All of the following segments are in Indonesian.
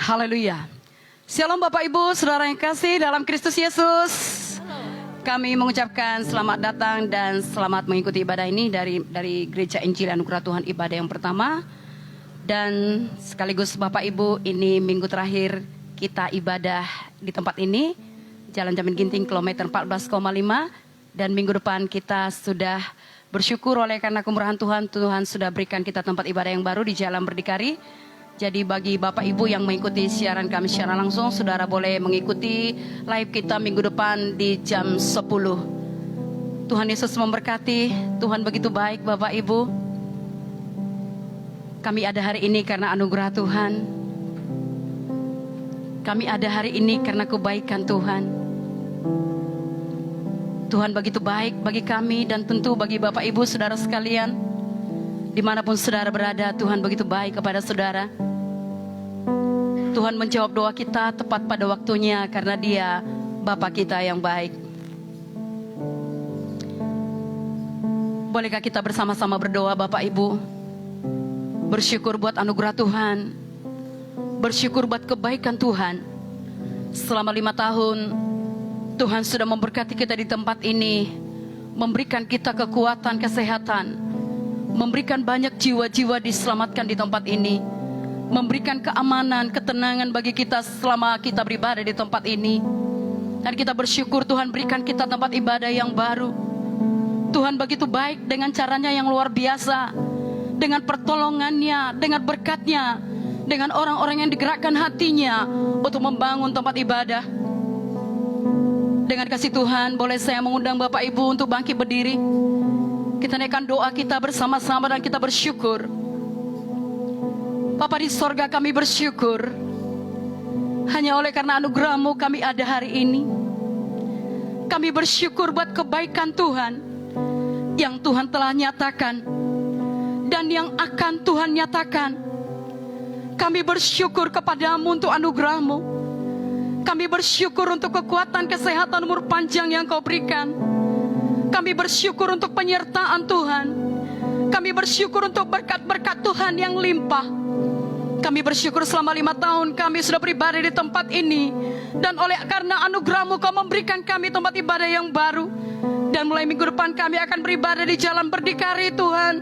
Haleluya. Shalom Bapak Ibu, Saudara yang kasih dalam Kristus Yesus. Kami mengucapkan selamat datang dan selamat mengikuti ibadah ini dari Gereja Injil Anugerah Tuhan, ibadah yang pertama. Dan sekaligus Bapak Ibu, ini minggu terakhir kita ibadah di tempat ini, Jalan Jamin Ginting kilometer 14,5. Dan minggu depan kita sudah bersyukur oleh karena kemurahan Tuhan, Tuhan sudah berikan kita tempat ibadah yang baru di Jalan Berdikari. Jadi bagi Bapak Ibu yang mengikuti siaran kami secara langsung, saudara boleh mengikuti live kita minggu depan di jam 10. Tuhan Yesus memberkati. Tuhan begitu baik Bapak Ibu. Kami ada hari ini karena anugerah Tuhan. Kami ada hari ini karena kebaikan Tuhan. Tuhan begitu baik bagi kami dan tentu bagi Bapak Ibu saudara sekalian. Dimanapun saudara berada, Tuhan begitu baik kepada saudara. Tuhan menjawab doa kita tepat pada waktunya karena Dia Bapa kita yang baik. Bolehkah kita bersama-sama berdoa Bapak Ibu? Bersyukur buat anugerah Tuhan. Bersyukur buat kebaikan Tuhan. Selama 5 tahun Tuhan sudah memberkati kita di tempat ini, memberikan kita kekuatan, kesehatan, memberikan banyak jiwa-jiwa diselamatkan di tempat ini, memberikan keamanan, ketenangan bagi kita selama kita beribadah di tempat ini. Dan kita bersyukur Tuhan berikan kita tempat ibadah yang baru. Tuhan begitu baik dengan caranya yang luar biasa, dengan pertolongannya, dengan berkatnya, dengan orang-orang yang digerakkan hatinya untuk membangun tempat ibadah. Dengan kasih Tuhan, boleh saya mengundang Bapak Ibu untuk bangkit berdiri. Kita naikkan doa kita bersama-sama dan kita bersyukur. Bapa di sorga, kami bersyukur. Hanya oleh karena anugerah-Mu kami ada hari ini. Kami bersyukur buat kebaikan Tuhan yang Tuhan telah nyatakan dan yang akan Tuhan nyatakan. Kami bersyukur kepadamu untuk anugerah-Mu. Kami bersyukur untuk kekuatan, kesehatan, umur panjang yang Kau berikan. Kami bersyukur untuk penyertaan Tuhan. Kami bersyukur untuk berkat-berkat Tuhan yang limpah. Kami bersyukur selama 5 tahun kami sudah beribadah di tempat ini. Dan oleh karena anugerah-Mu Kau memberikan kami tempat ibadah yang baru. Dan mulai minggu depan kami akan beribadah di Jalan Berdikari Tuhan.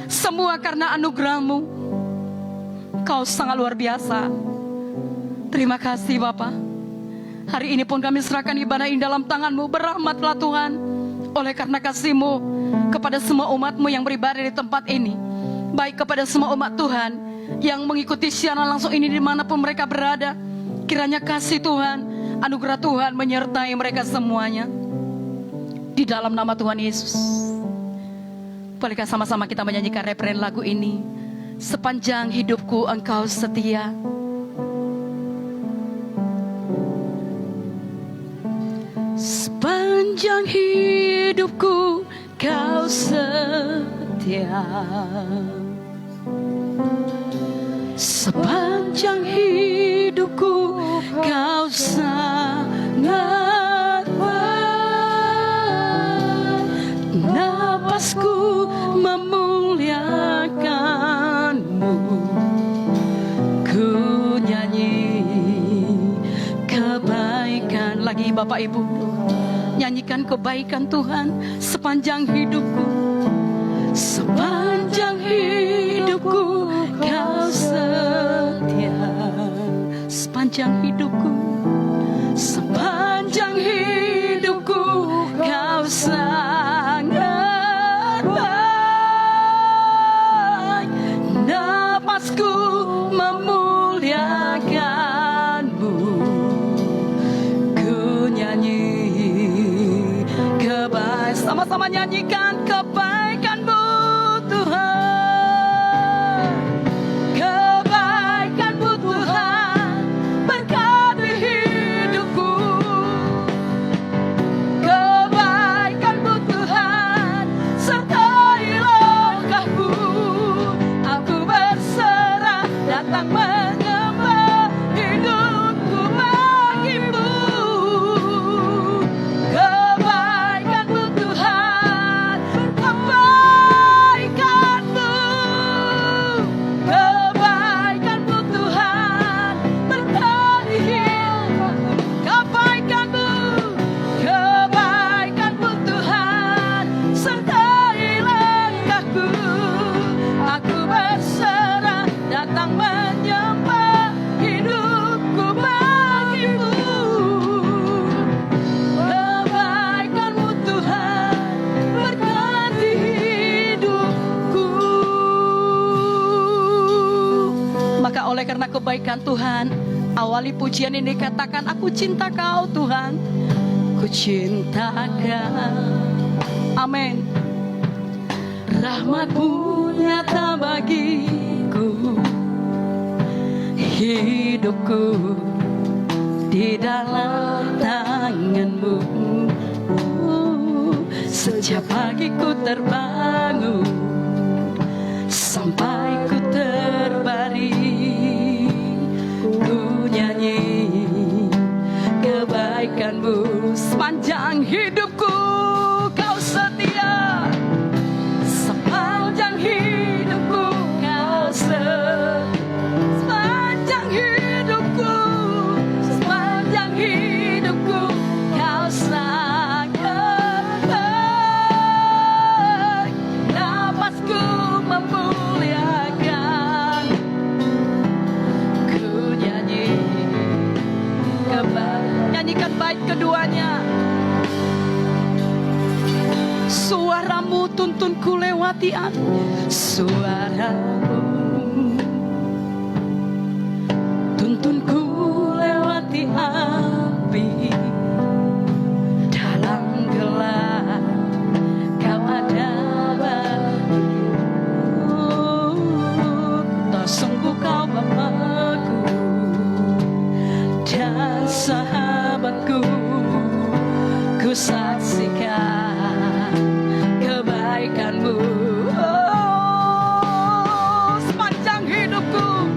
Semua karena anugerah-Mu. Kau sangat luar biasa. Terima kasih Bapa. Hari ini pun kami serahkan ibadah ini dalam tangan-Mu. Berahmatlah Tuhan, oleh karena kasih-Mu kepada semua umat-Mu yang beribadah di tempat ini. Baik kepada semua umat Tuhan yang mengikuti siaran langsung ini dimanapun mereka berada. Kiranya kasih Tuhan, anugerah Tuhan menyertai mereka semuanya. Di dalam nama Tuhan Yesus. Bolehkah sama-sama kita menyanyikan referen lagu ini? Sepanjang hidupku Engkau setia. Sepanjang hidupku Kau setia. Sepanjang hidupku Kau sangat baik. Napasku memuliakan-Mu. Ku nyanyi kebaikan. Lagi Bapak Ibu, nyanyikan kebaikan Tuhan sepanjang hidupku. Sepanjang hidupku Kau setia. Sepanjang hidupku, sepanjang hidupku Kau sangat baik. Napasku memuliakan-Mu. Ku nyanyi kebaikan. Sama-sama nyanyikan kebaikan-Mu Tuhan. Kebaikan-Mu Tuhan berkati hidupku. Kebaikan-Mu Tuhan sertai langkahku. Aku berserah datang menyembah hidupku bagi-Mu. Kebaikan-Mu Tuhan, kebaikan-Mu, kebaikan-Mu Tuhan berkati oleh karena kebaikan Tuhan, awali pujian ini katakan, aku cinta Kau Tuhan, ku cinta Kau. Amin. Rahmat-Mu nyata bagiku, hidupku di dalam tangan-Mu. Sejak pagi ku terbangun sampai ku terbaring, ku nyanyi kebaikan-Mu. Sepanjang hidupku Kau setia, sepanjang hidupku Kau setia, sepanjang hidupku, sepanjang hidupku Kau sangat baik. Napasku memuliakan, ku nyanyi nyanyikan bait keduanya. Suaramu tuntunku lewati api, suaramu tuntunku lewati api. Dalam gelap Kau ada bagiku, tak sungguh Kau Bapakku dan sahabatku. Ku saksikan kebaikan-Mu. Oh, sepanjang hidupku,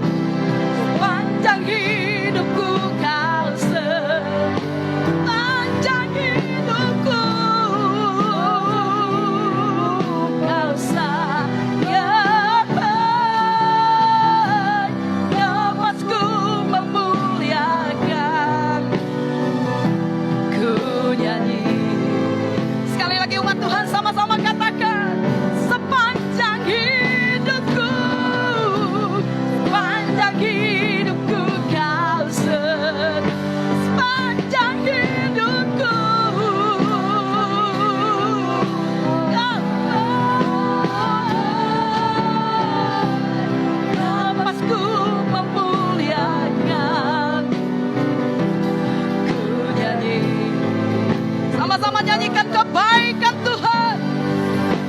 sepanjang hidupku Kau sepanjang hidupku Kau sangat baik. Napasku memuliakan, ku nyanyi. Sekali lagi umat Tuhan sama-sama katakan, sepanjang hidupku, sepanjang hidupku Kau sepanjang hidupku Kau napasku memuliakan, ku nyanyi. Sama-sama nyanyikan kebaikan Tuhan,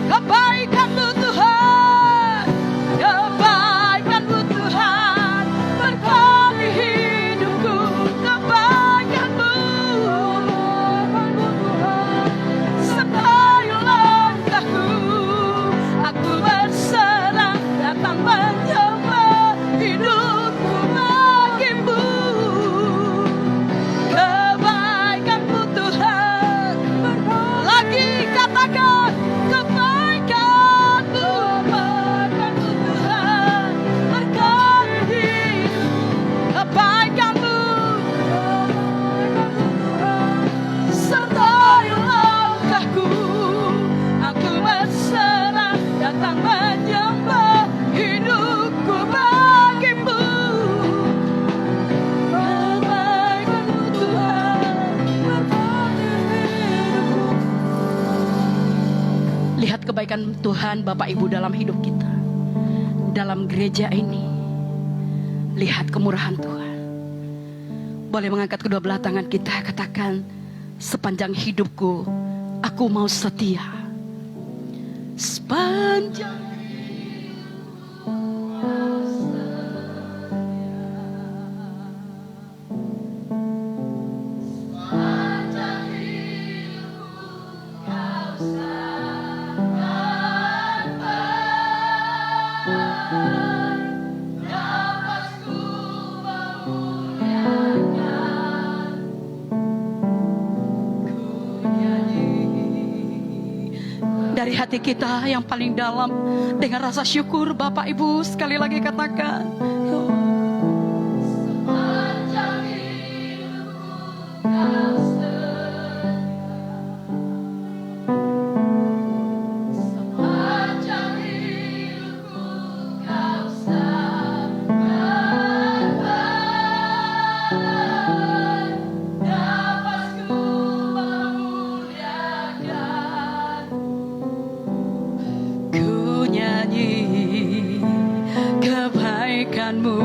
kebaikan-Mu Tuhan, kebaikan-Mu Tuhan berkati hidupku, kebaikan-Mu sertai langkahku. Aku berserah datang menyembah, hidupku bagi-Mu. Kebaikan-Mu Tuhan, lagi katakan, kebaikan-Mu, kebaikan-Mu Tuhan berkati hidup, kebaikan-Mu sertai langkahku. Aku berserah datang menyembah, hidupku bagi-Mu. Kebaikan-Mu Tuhan berkati hidupku. Lihat kebaikan Tuhan Bapak Ibu dalam hidup kita, dalam gereja ini. Lihat kemurahan Tuhan. Boleh mengangkat kedua belah tangan kita, katakan, sepanjang hidupku aku mau setia. Sepanjang dari hati kita yang paling dalam, dengan rasa syukur Bapak Ibu sekali lagi katakan, sepanjang hidupku Kau setia, sepanjang hidupku Kau sangat baik. Napasku memuliakan, ku nyanyi kebaikan-Mu.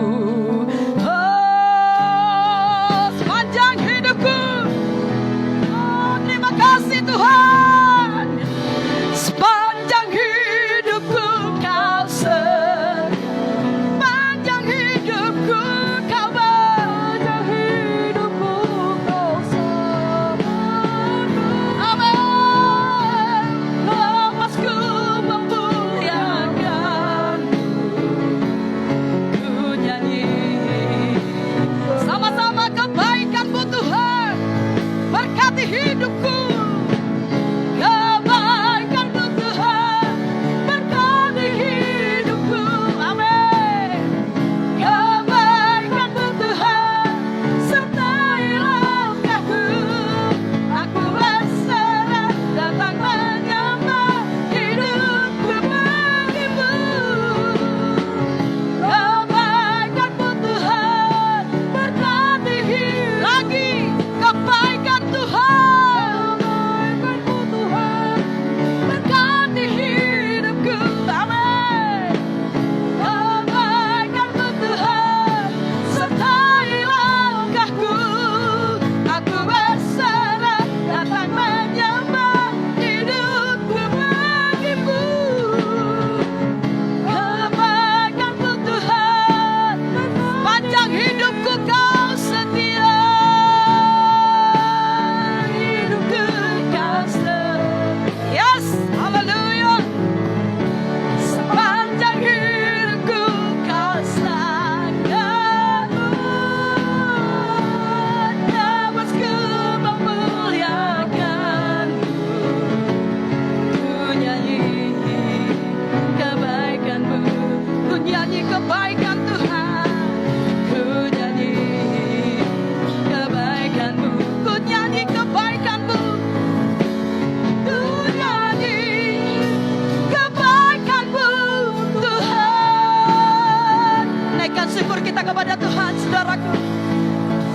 bersyukur kita kepada Tuhan, saudaraku.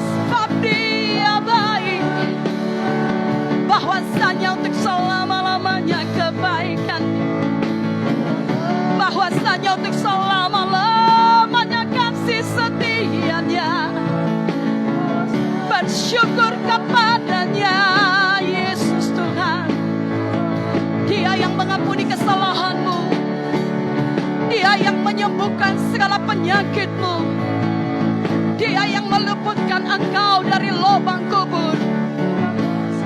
Sebab Dia baik, bahwasanya untuk selama-lamanya kebaikan, bahwasanya untuk selama-lamanya kasih setianya. Bersyukur kepadanya, Yesus Tuhan. Dia yang mengampuni kesalahanmu, Dia yang menyembuhkan segala penyakitmu, Dia yang meluputkan engkau dari lubang kubur,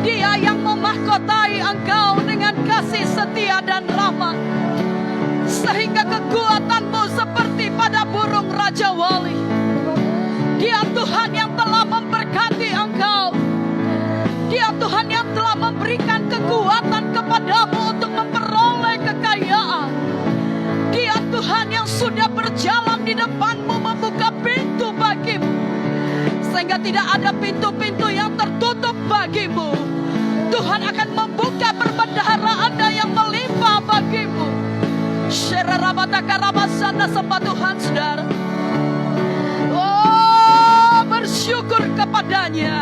Dia yang memahkotai engkau dengan kasih setia dan rahmat, sehingga kekuatanmu seperti pada burung Raja Wali. Dia Tuhan yang telah memberkati engkau, Dia Tuhan yang telah memberikan kekuatan kepadamu untuk memperoleh kekayaan. Dia Tuhan yang sudah berjalan di depanmu, membuka pintu bagimu, sehingga tidak ada pintu-pintu yang tertutup bagimu. Tuhan akan membuka perbendaharaan yang melimpah bagimu. Syarabatakarabasana sembah Tuhan, saudara. Oh, bersyukur kepadanya.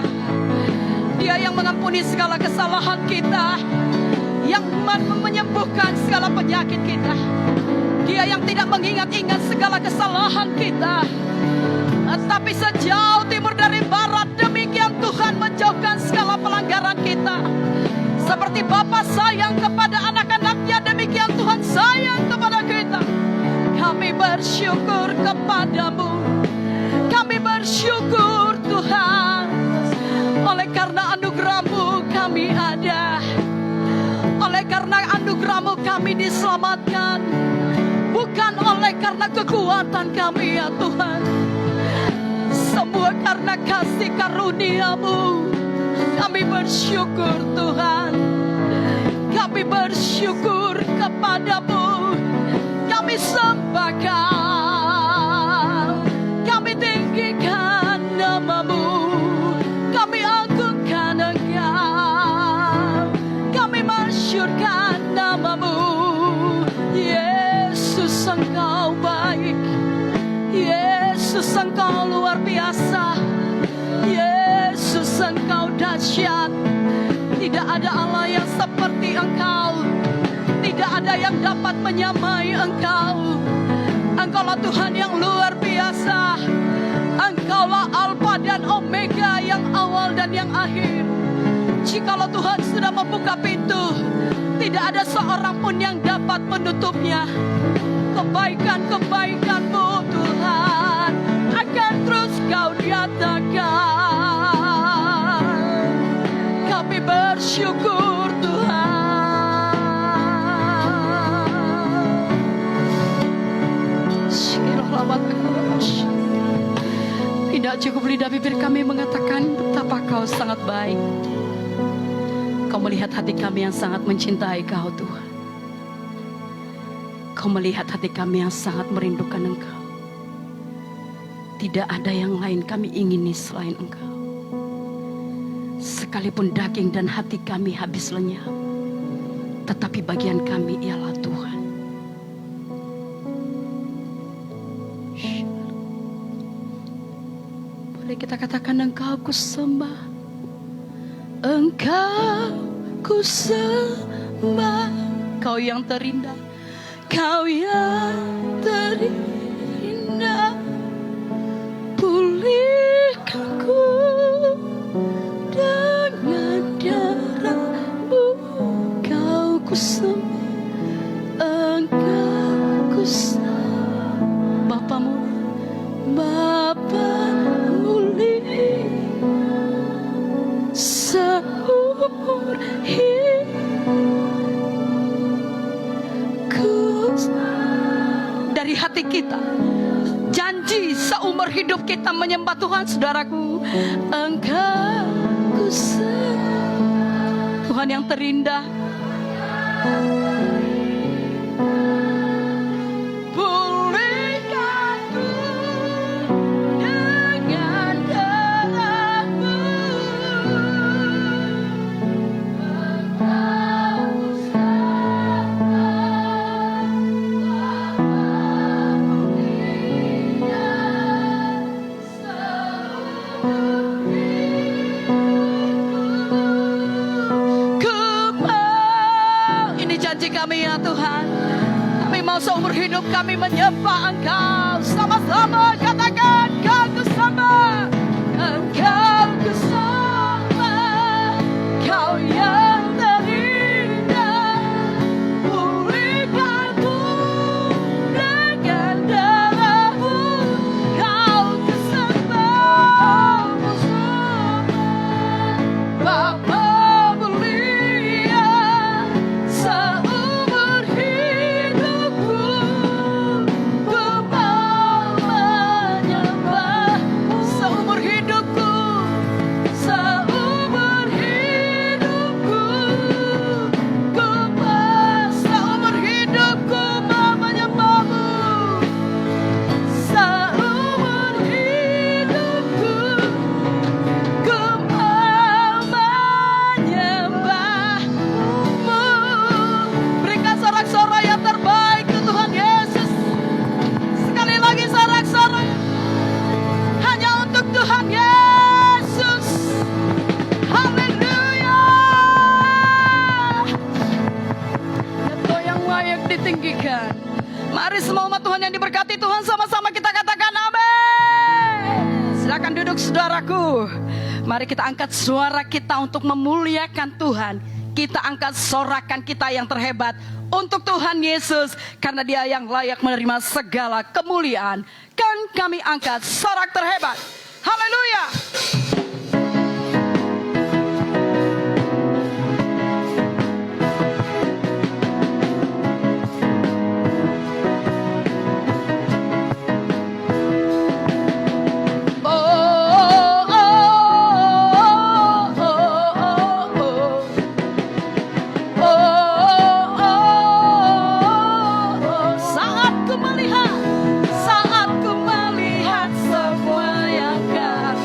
Dia yang mengampuni segala kesalahan kita, yang menyembuhkan segala penyakit kita. Dia yang tidak mengingat-ingat segala kesalahan kita, tapi sejauh timur dari barat, demikian Tuhan menjauhkan segala pelanggaran kita. Seperti Bapa sayang kepada anak-anaknya, demikian Tuhan sayang kepada kita. Kami bersyukur kepadamu, kami bersyukur Tuhan. Oleh karena anugerah-Mu kami ada, oleh karena anugerah-Mu kami diselamatkan, bukan oleh karena kekuatan kami ya Tuhan. Semua karena kasih karunia-Mu. Kami bersyukur Tuhan, kami bersyukur kepadamu. Kami sembah Kau, kami tinggikan nama-Mu, kami agungkan Engkau, kami masyurkan nama-Mu. Yesus Engkau baik, Yesus Engkau luar biasa, Yesus Engkau dahsyat. Tidak ada Allah yang seperti Engkau, tidak ada yang dapat menyamai Engkau. Engkaulah Tuhan yang luar biasa, Engkaulah Alfa dan Omega, yang awal dan yang akhir. Jikalau Tuhan sudah membuka pintu, tidak ada seorang pun yang dapat menutupnya. Kebaikan-kebaikan-Mu Tuhan akan terus Kau nyatakan. Kami bersyukur Tuhan. Tidak cukup lidah bibir kami mengatakan betapa Kau sangat baik. Kau melihat hati kami yang sangat mencintai Kau Tuhan. Kau melihat hati kami yang sangat merindukan Engkau. Tidak ada yang lain kami ingini selain Engkau. Sekalipun daging dan hati kami habis lenyap, tetapi bagian kami ialah Tuhan. Boleh kita katakan, Engkau ku sembah, Engkau ku sembah, Kau yang terindah, Kau yang terindah. Pulihkanku dengan darah-Mu, Kau ku sembah, Engkau ku sembah. Bapamu, Bapa mulih seumur hidupku. Dari hati kita, janji seumur hidup kita menyembah Tuhan, saudaraku. Engkau ku sembah, Tuhan yang terindah. Pulihkanku dengan darah-Mu, Engkau ku sembah, Bapa mulia kami ya Tuhan. Kami mau seumur hidup kami menyembah Engkau. Sama-sama katakan, Kau kusembah, Engkau kusembah, Kau yang terindah. Pulihkanku dengan darah-Mu. Kau kusembah, Bapa mulia, seumur hidupku ku mau menyembah. Seumur hidupku, seumur hidupku ku mau, seumur hidupku mau menyembah-Mu. Seumur hidupku ku mau menyembah-Mu. Berikan sorak-sorai yang terbaik ke Tuhan Yesus. Sekali lagi sorak-sorai hanya untuk Tuhan Yesus. Haleluya. Ya Tuhan yang layak ditinggikan. Mari semua umat Tuhan yang diberkati Tuhan, sama-sama kita katakan amin. Silakan duduk saudaraku. Mari kita angkat suara kita untuk memuliakan Tuhan. Kita angkat sorakan kita yang terhebat untuk Tuhan Yesus, karena Dia yang layak menerima segala kemuliaan. Kan kami angkat sorak terhebat. Haleluya. Saat ku melihat semua yang kau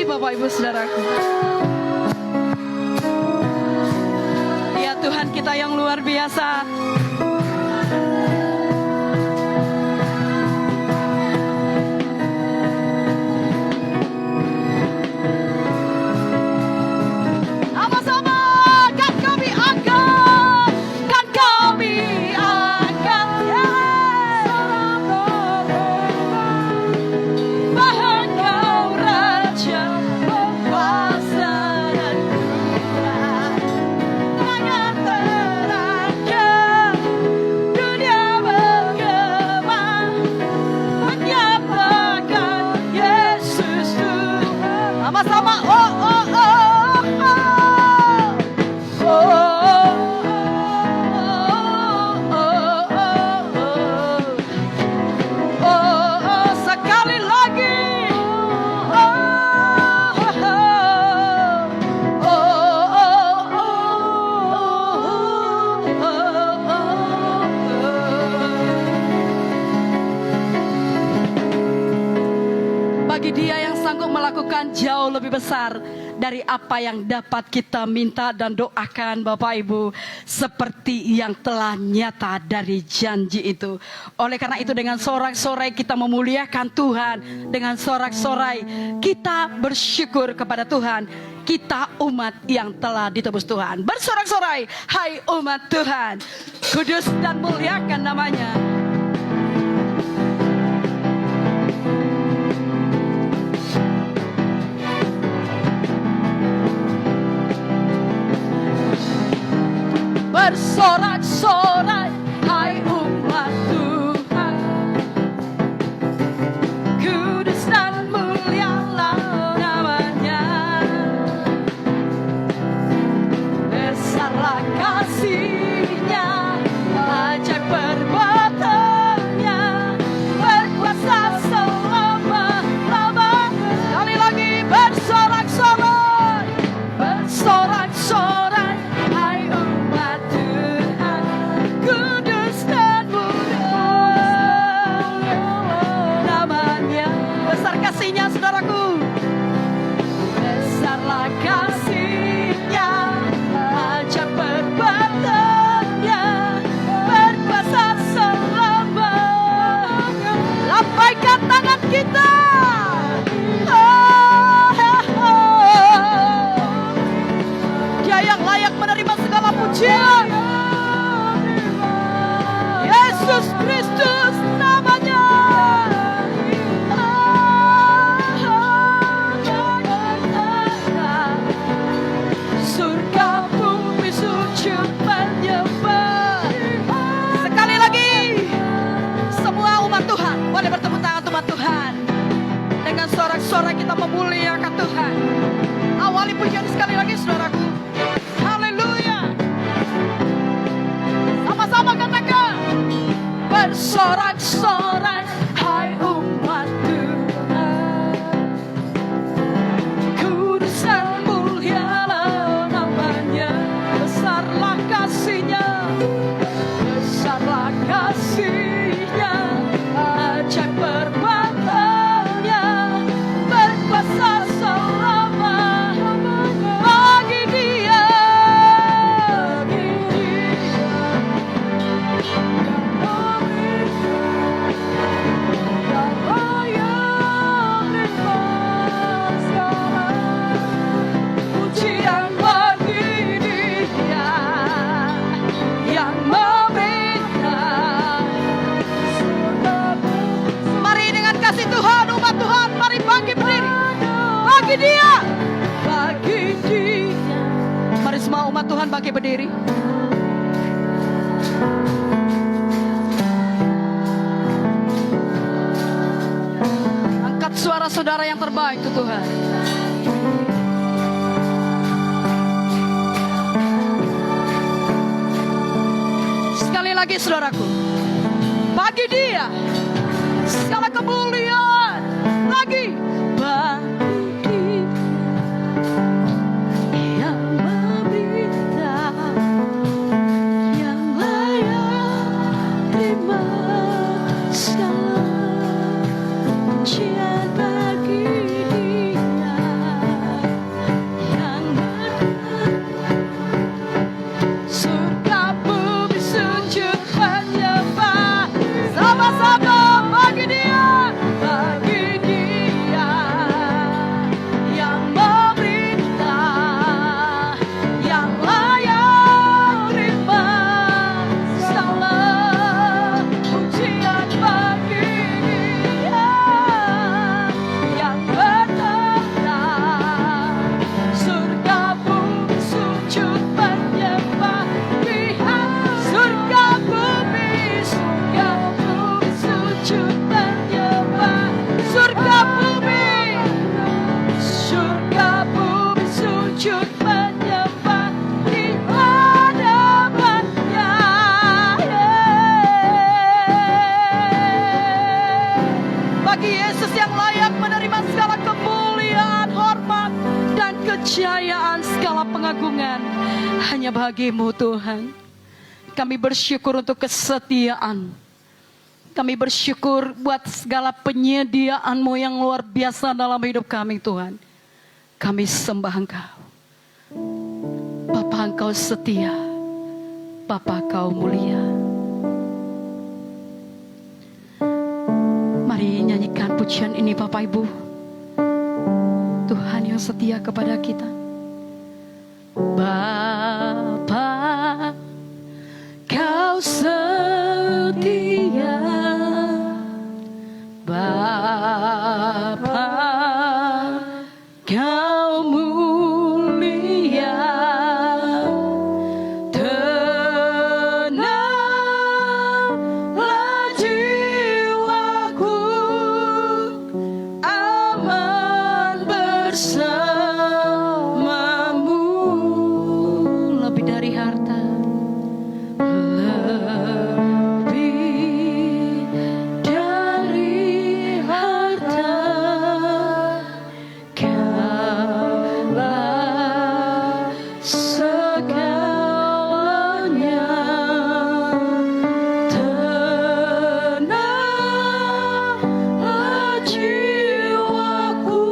Bapak Ibu Saudaraku. Ya Tuhan kita yang luar biasa. Sama-sama kan kami angkat, kan kami angkat, yes. jauh lebih besar dari apa yang dapat kita minta dan doakan Bapak Ibu, seperti yang telah nyata dari janji itu. Oleh karena itu dengan sorak-sorai kita memuliakan Tuhan, dengan sorak-sorai kita bersyukur kepada Tuhan. Kita umat yang telah ditebus Tuhan. Bersorak-sorai, hai umat Tuhan, kudus dan muliakan namanya. Bersorak-sorai, hai umat Tuhan, kudus dan mulialah namanya. Besarlah kasih-Nya, ajaib perbuatan-Nya, berkuasa selama-lamanya. Sekali lagi bersorak-sorai, bersorak-sorai, hai umat Tuhan, kudus dan mulia namanya. Besar kasih-Nya saudaraku, besarlah kasih-Nya, ajaib perbuatan-Nya, berkuasa selama-lamanya. Lambaikan tangan kita. Dia yang layak menerima segala pujian. Yesus Kristus namanya. Surga bumi sujud menyembah. Sekali lagi, semua umat Tuhan boleh bertepuk tangan umat Tuhan. Dengan sorak-sorai kita memuliakan Tuhan. Awali pujian sekali lagi saudaraku. Haleluya. Sama-sama katakan, bersorak-sorai, hai umat Tuhan, kudus dan mulialah namanya. Besarlah kasih-Nya, besarlah kasih-Nya, ajaib perbuatan-Nya, berkuasa selama-lamanya. Bagi Dia, pujian bagi Dia yang meminta. Mari dengan kasih Tuhan, umat Tuhan, mari bangkit berdiri. Bagi Dia, bagi Dia. Mari semua umat Tuhan bangkit berdiri. Angkat suara saudara yang terbaik ke Tuhan. Sekali lagi saudaraku, bagi Dia segala kemuliaan. Lagi, bagi Dia yang meminta, yang layak terima segala pujian. Bagi Dia yang surga bumi sujud menyembah. Sama-sama bagi Dia, bagi Dia yang memerintah, yang layak terima segala pujian. Bagi Dia yang bertanda, surga bumi sujud menyembah. Surga bumi sujud menyembah. Surga bumi sujud menyembah di hadapan-Nya. Bagi Yesus yang layak menerima segala kemuliaan, hormat, dan kejayaan, segala pengagungan hanya bagi-Mu Tuhan. Kami bersyukur untuk kesetiaan. Kami bersyukur buat segala penyediaan-Mu yang luar biasa dalam hidup kami Tuhan. Kami sembah Engkau. Bapa, Engkau setia. Bapa, Kau mulia. Mari nyanyikan pujian ini Bapak Ibu. Tuhan yang setia kepada kita. Bapa, Kau setia. Bapa, Kau mulia. Tenanglah jiwaku, aman bersamamu. Lebih dari harta, lebih dari harta, Kaulah segalanya. Tenanglah jiwaku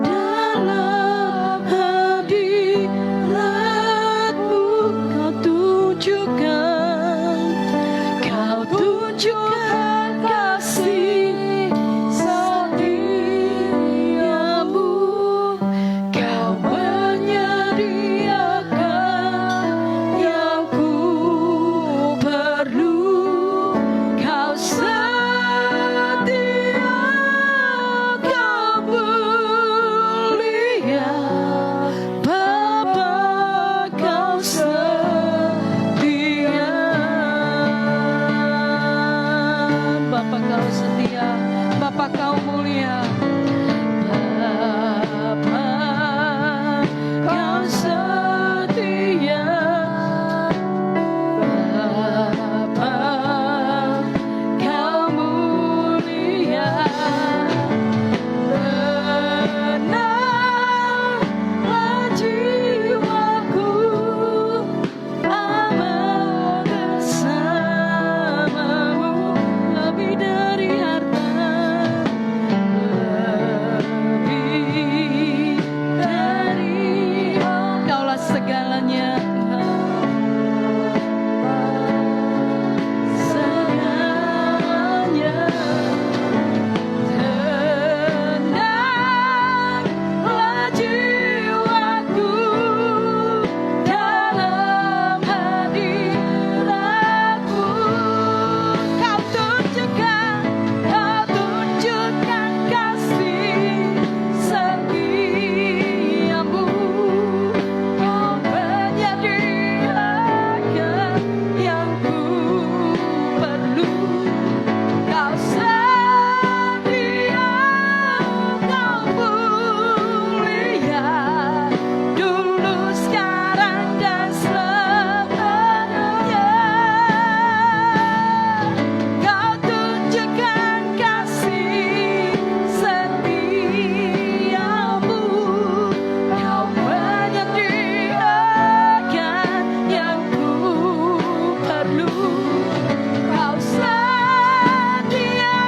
dalam hadirat-Mu. Kau tunjukkan kasih setiamu. Kau menyediakan yang ku perlu. Kau setia, Kau mulia. Bapa, Kau setia. Bapa, Kau setia. Bapa, Kau mulia. Bapa, Kau setia. Bapa, Kau mulia. Tenanglah jiwaku, aman bersamamu. Lebih dari harta, lebih dari Kaulah segalanya. Segalanya. Tenanglah jiwaku dalam hadirat-Mu. Kau tunjukkan kasih setiamu. Kau menyediakan yang ku perlu. Kau setia, Kau mulia. Dulu, sekarang, dan selamanya. Kau tunjukkan kasih setiamu. Kau menyediakan yang ku perlu. Kau setia,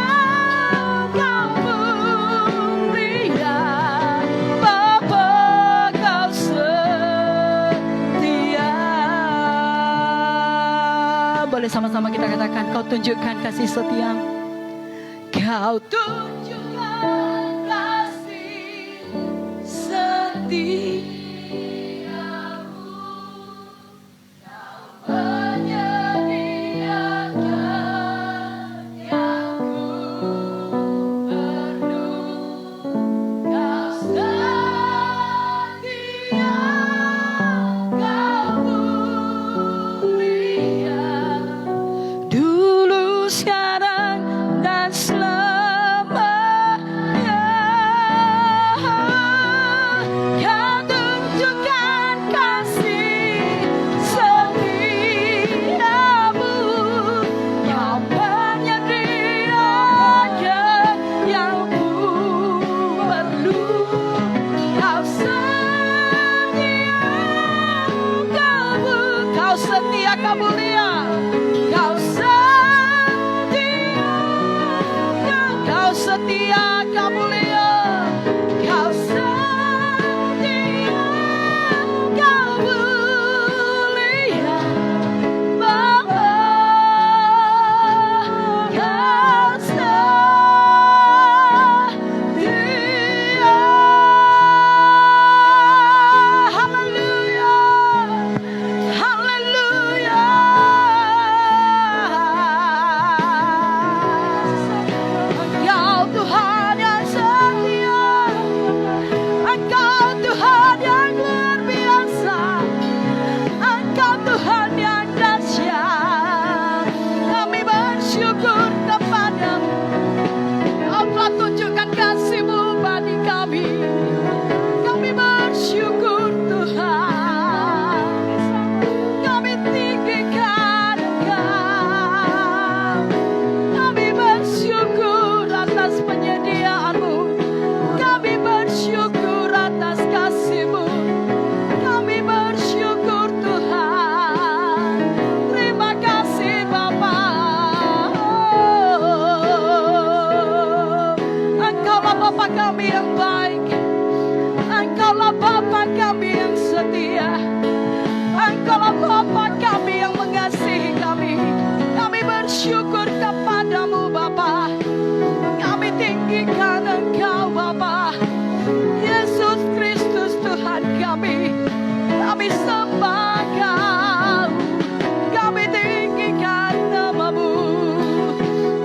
Kau mulia. Bapa, Kau setia. Boleh sama-sama kita katakan, Kau tunjukkan kasih setia. Kau tunjukkan kasih setiamu. Kau menyediakan yang ku perlu. Kau setia, Kau mulia. Dulu, sekarang, dan selamanya. kami sembah Kau, kami tinggikan nama-Mu,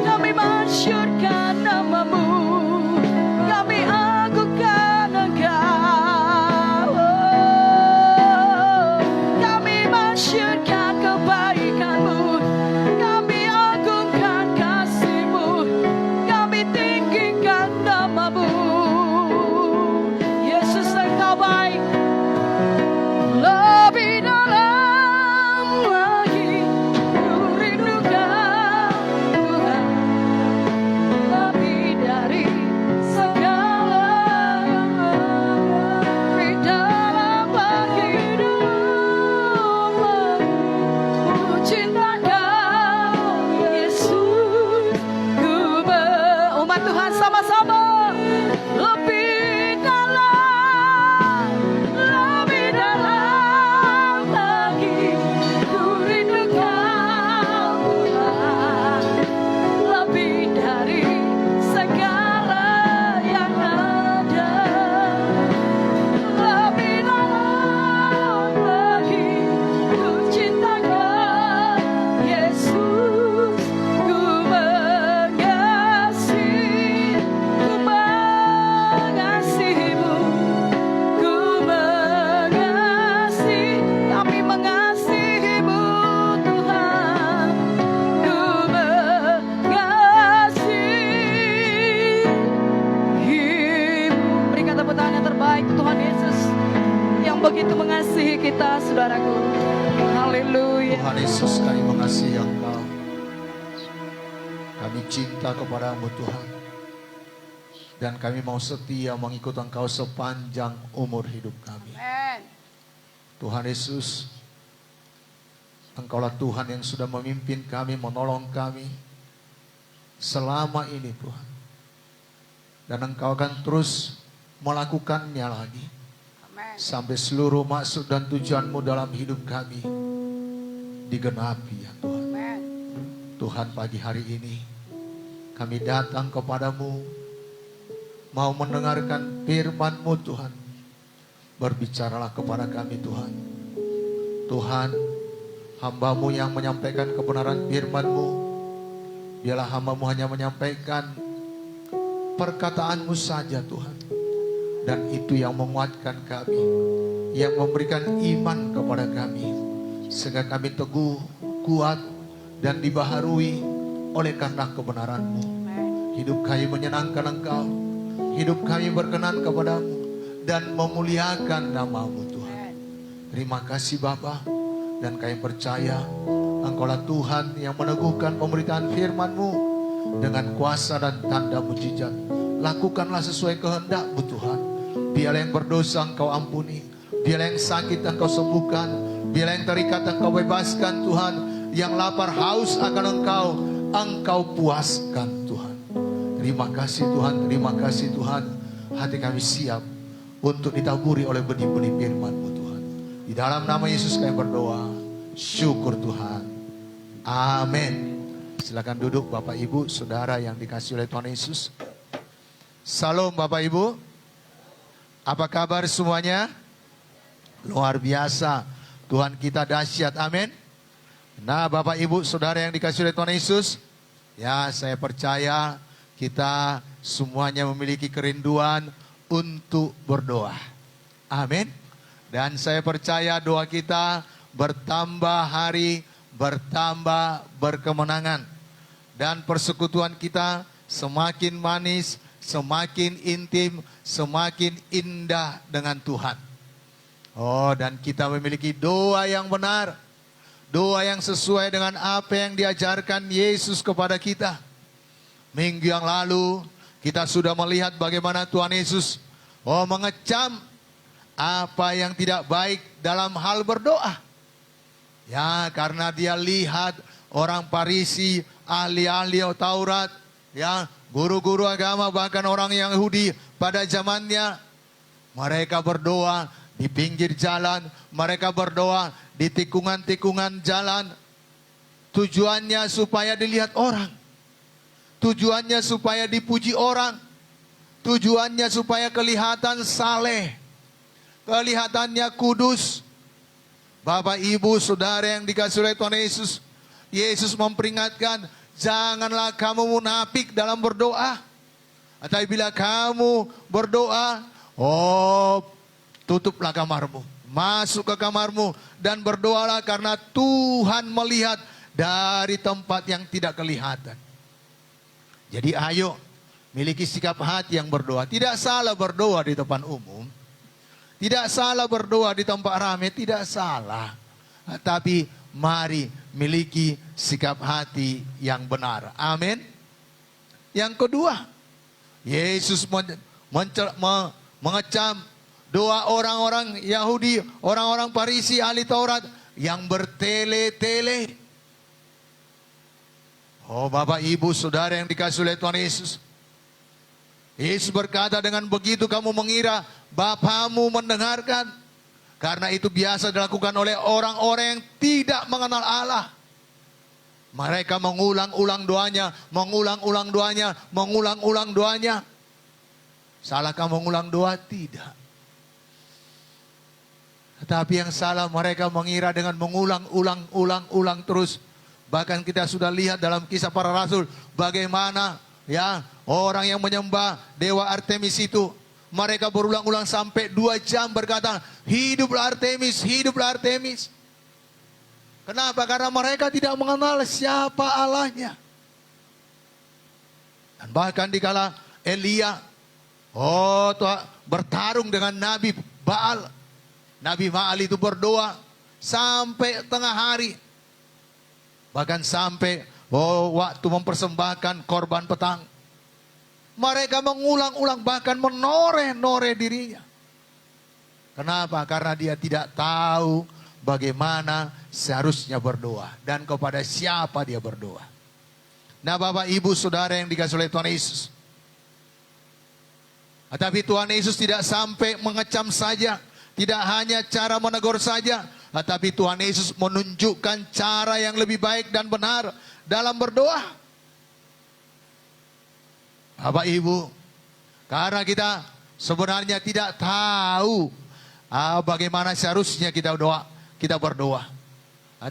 kami masyurkan nama-Mu, kami agungkan Engkau. Kami masyurkan kebaikan-Mu, kami agungkan kasih-Mu, kami tinggikan nama-Mu. Yesus, Engkau baik, lebih dalam lagi ku rindukan Tuhan, lebih dari segala yang ada. Di dalam lagi dalam ku cinta Kau, Yesus, umat Tuhan sama-sama. Lebih dalam lagi ku rindukan Tuhan, lebih dari segala yang ada. Lebih dalam lagi ku cinta Kau, Yesus, ku mengasihi-Mu, ku mengasihi, kami mengasihi-Mu Tuhan, ku mengasihi-Mu. Berikan tepuk tangan yang terbaik Tuhan Yesus yang begitu mengasihi kita, saudaraku. Haleluya. Tuhan Yesus, kami mengasihi Engkau. Kami cinta kepadamu Tuhan. Dan kami mau setia mengikut Engkau sepanjang umur hidup kami. Amen. Tuhan Yesus, Engkaulah Tuhan yang sudah memimpin kami, menolong kami selama ini Tuhan. Dan Engkau akan terus melakukannya lagi. Amen. Sampai seluruh maksud dan tujuanmu dalam hidup kami digenapi ya Tuhan. Amen. Tuhan, pagi hari ini kami datang kepadamu, mau mendengarkan firman-Mu Tuhan. Berbicaralah kepada kami Tuhan. Tuhan, hamba-Mu yang menyampaikan kebenaran firman-Mu, biarlah hamba-Mu hanya menyampaikan perkataan-Mu saja Tuhan. Dan itu yang menguatkan kami, yang memberikan iman kepada kami, sehingga kami teguh, kuat, dan dibaharui oleh karena kebenaran-Mu. Hidup kami menyenangkan Engkau, hidup kami berkenan kepadamu, dan memuliakan nama-Mu Tuhan. Terima kasih Bapa, dan kami percaya Engkaulah Tuhan yang meneguhkan pemberitaan firman-Mu dengan kuasa dan tanda mujizat. Lakukanlah sesuai kehendak-Mu Tuhan. Biarlah yang berdosa Engkau ampuni, biarlah yang sakit Engkau sembuhkan, biarlah yang terikat Engkau bebaskan Tuhan. Yang lapar haus akan Engkau puaskan Tuhan. Terima kasih Tuhan, terima kasih Tuhan. Hati kami siap untuk ditaburi oleh benih-benih firman-Mu Tuhan. Di dalam nama Yesus kami berdoa. Syukur Tuhan. Amin. Silakan duduk Bapak Ibu, Saudara yang dikasihi oleh Tuhan Yesus. Salam Bapak Ibu. Apa kabar semuanya? Luar biasa. Tuhan kita dahsyat. Amin. Nah Bapak Ibu Saudara yang dikasihi oleh Tuhan Yesus, ya saya percaya kita semuanya memiliki kerinduan untuk berdoa. Amin. Dan saya percaya doa kita bertambah hari, bertambah berkemenangan. Dan persekutuan kita semakin manis, semakin intim, semakin indah dengan Tuhan. Oh, dan kita memiliki doa yang benar. Doa yang sesuai dengan apa yang diajarkan Yesus kepada kita. Minggu yang lalu kita sudah melihat bagaimana Tuhan Yesus mengecam apa yang tidak baik dalam hal berdoa. Ya, karena dia lihat orang Farisi, ahli-ahli Taurat, ya, guru-guru agama, bahkan orang Yahudi pada zamannya, mereka berdoa di pinggir jalan, mereka berdoa di tikungan-tikungan jalan. Tujuannya supaya dilihat orang. Tujuannya supaya dipuji orang. Tujuannya supaya kelihatan saleh. Kelihatannya kudus. Bapak, Ibu, Saudara yang dikasihi oleh Tuhan Yesus, Yesus memperingatkan, janganlah kamu munafik dalam berdoa. Tapi bila kamu berdoa, tutuplah kamarmu, masuk ke kamarmu, dan berdoalah karena Tuhan melihat dari tempat yang tidak kelihatan. Jadi ayo, miliki sikap hati yang berdoa. Tidak salah berdoa di depan umum. Tidak salah berdoa di tempat ramai, tidak salah. Tapi mari miliki sikap hati yang benar. Amin. Yang kedua, Yesus mengecam doa orang-orang Yahudi, orang-orang Farisi, ahli Taurat yang bertele-tele. Oh Bapak, Ibu, Saudara yang dikasihi oleh Tuhan Yesus, Yesus berkata, dengan begitu kamu mengira Bapamu mendengarkan. Karena itu biasa dilakukan oleh orang-orang yang tidak mengenal Allah. Mereka mengulang-ulang doanya, mengulang-ulang doanya, mengulang-ulang doanya. Salahkah mengulang doa? Tidak. Tetapi yang salah mereka mengira dengan mengulang-ulang terus. Bahkan kita sudah lihat dalam kisah para rasul bagaimana ya orang yang menyembah dewa Artemis itu, mereka berulang-ulang sampai 2 jam berkata, hiduplah Artemis, hiduplah Artemis. Kenapa? Karena mereka tidak mengenal siapa Allahnya. Dan bahkan dikala Elia bertarung dengan Nabi Baal, Nabi Baal itu berdoa sampai tengah hari. Bahkan sampai waktu mempersembahkan korban petang, mereka mengulang-ulang, bahkan menoreh-noreh dirinya. Kenapa? Karena dia tidak tahu bagaimana seharusnya berdoa dan kepada siapa dia berdoa. Nah Bapak, Ibu, Saudara yang dikasihi oleh Tuhan Yesus, tapi Tuhan Yesus tidak sampai mengecam saja, tidak hanya cara menegur saja, tetapi Tuhan Yesus menunjukkan cara yang lebih baik dan benar dalam berdoa. Bapak, Ibu, karena kita sebenarnya tidak tahu bagaimana seharusnya kita berdoa.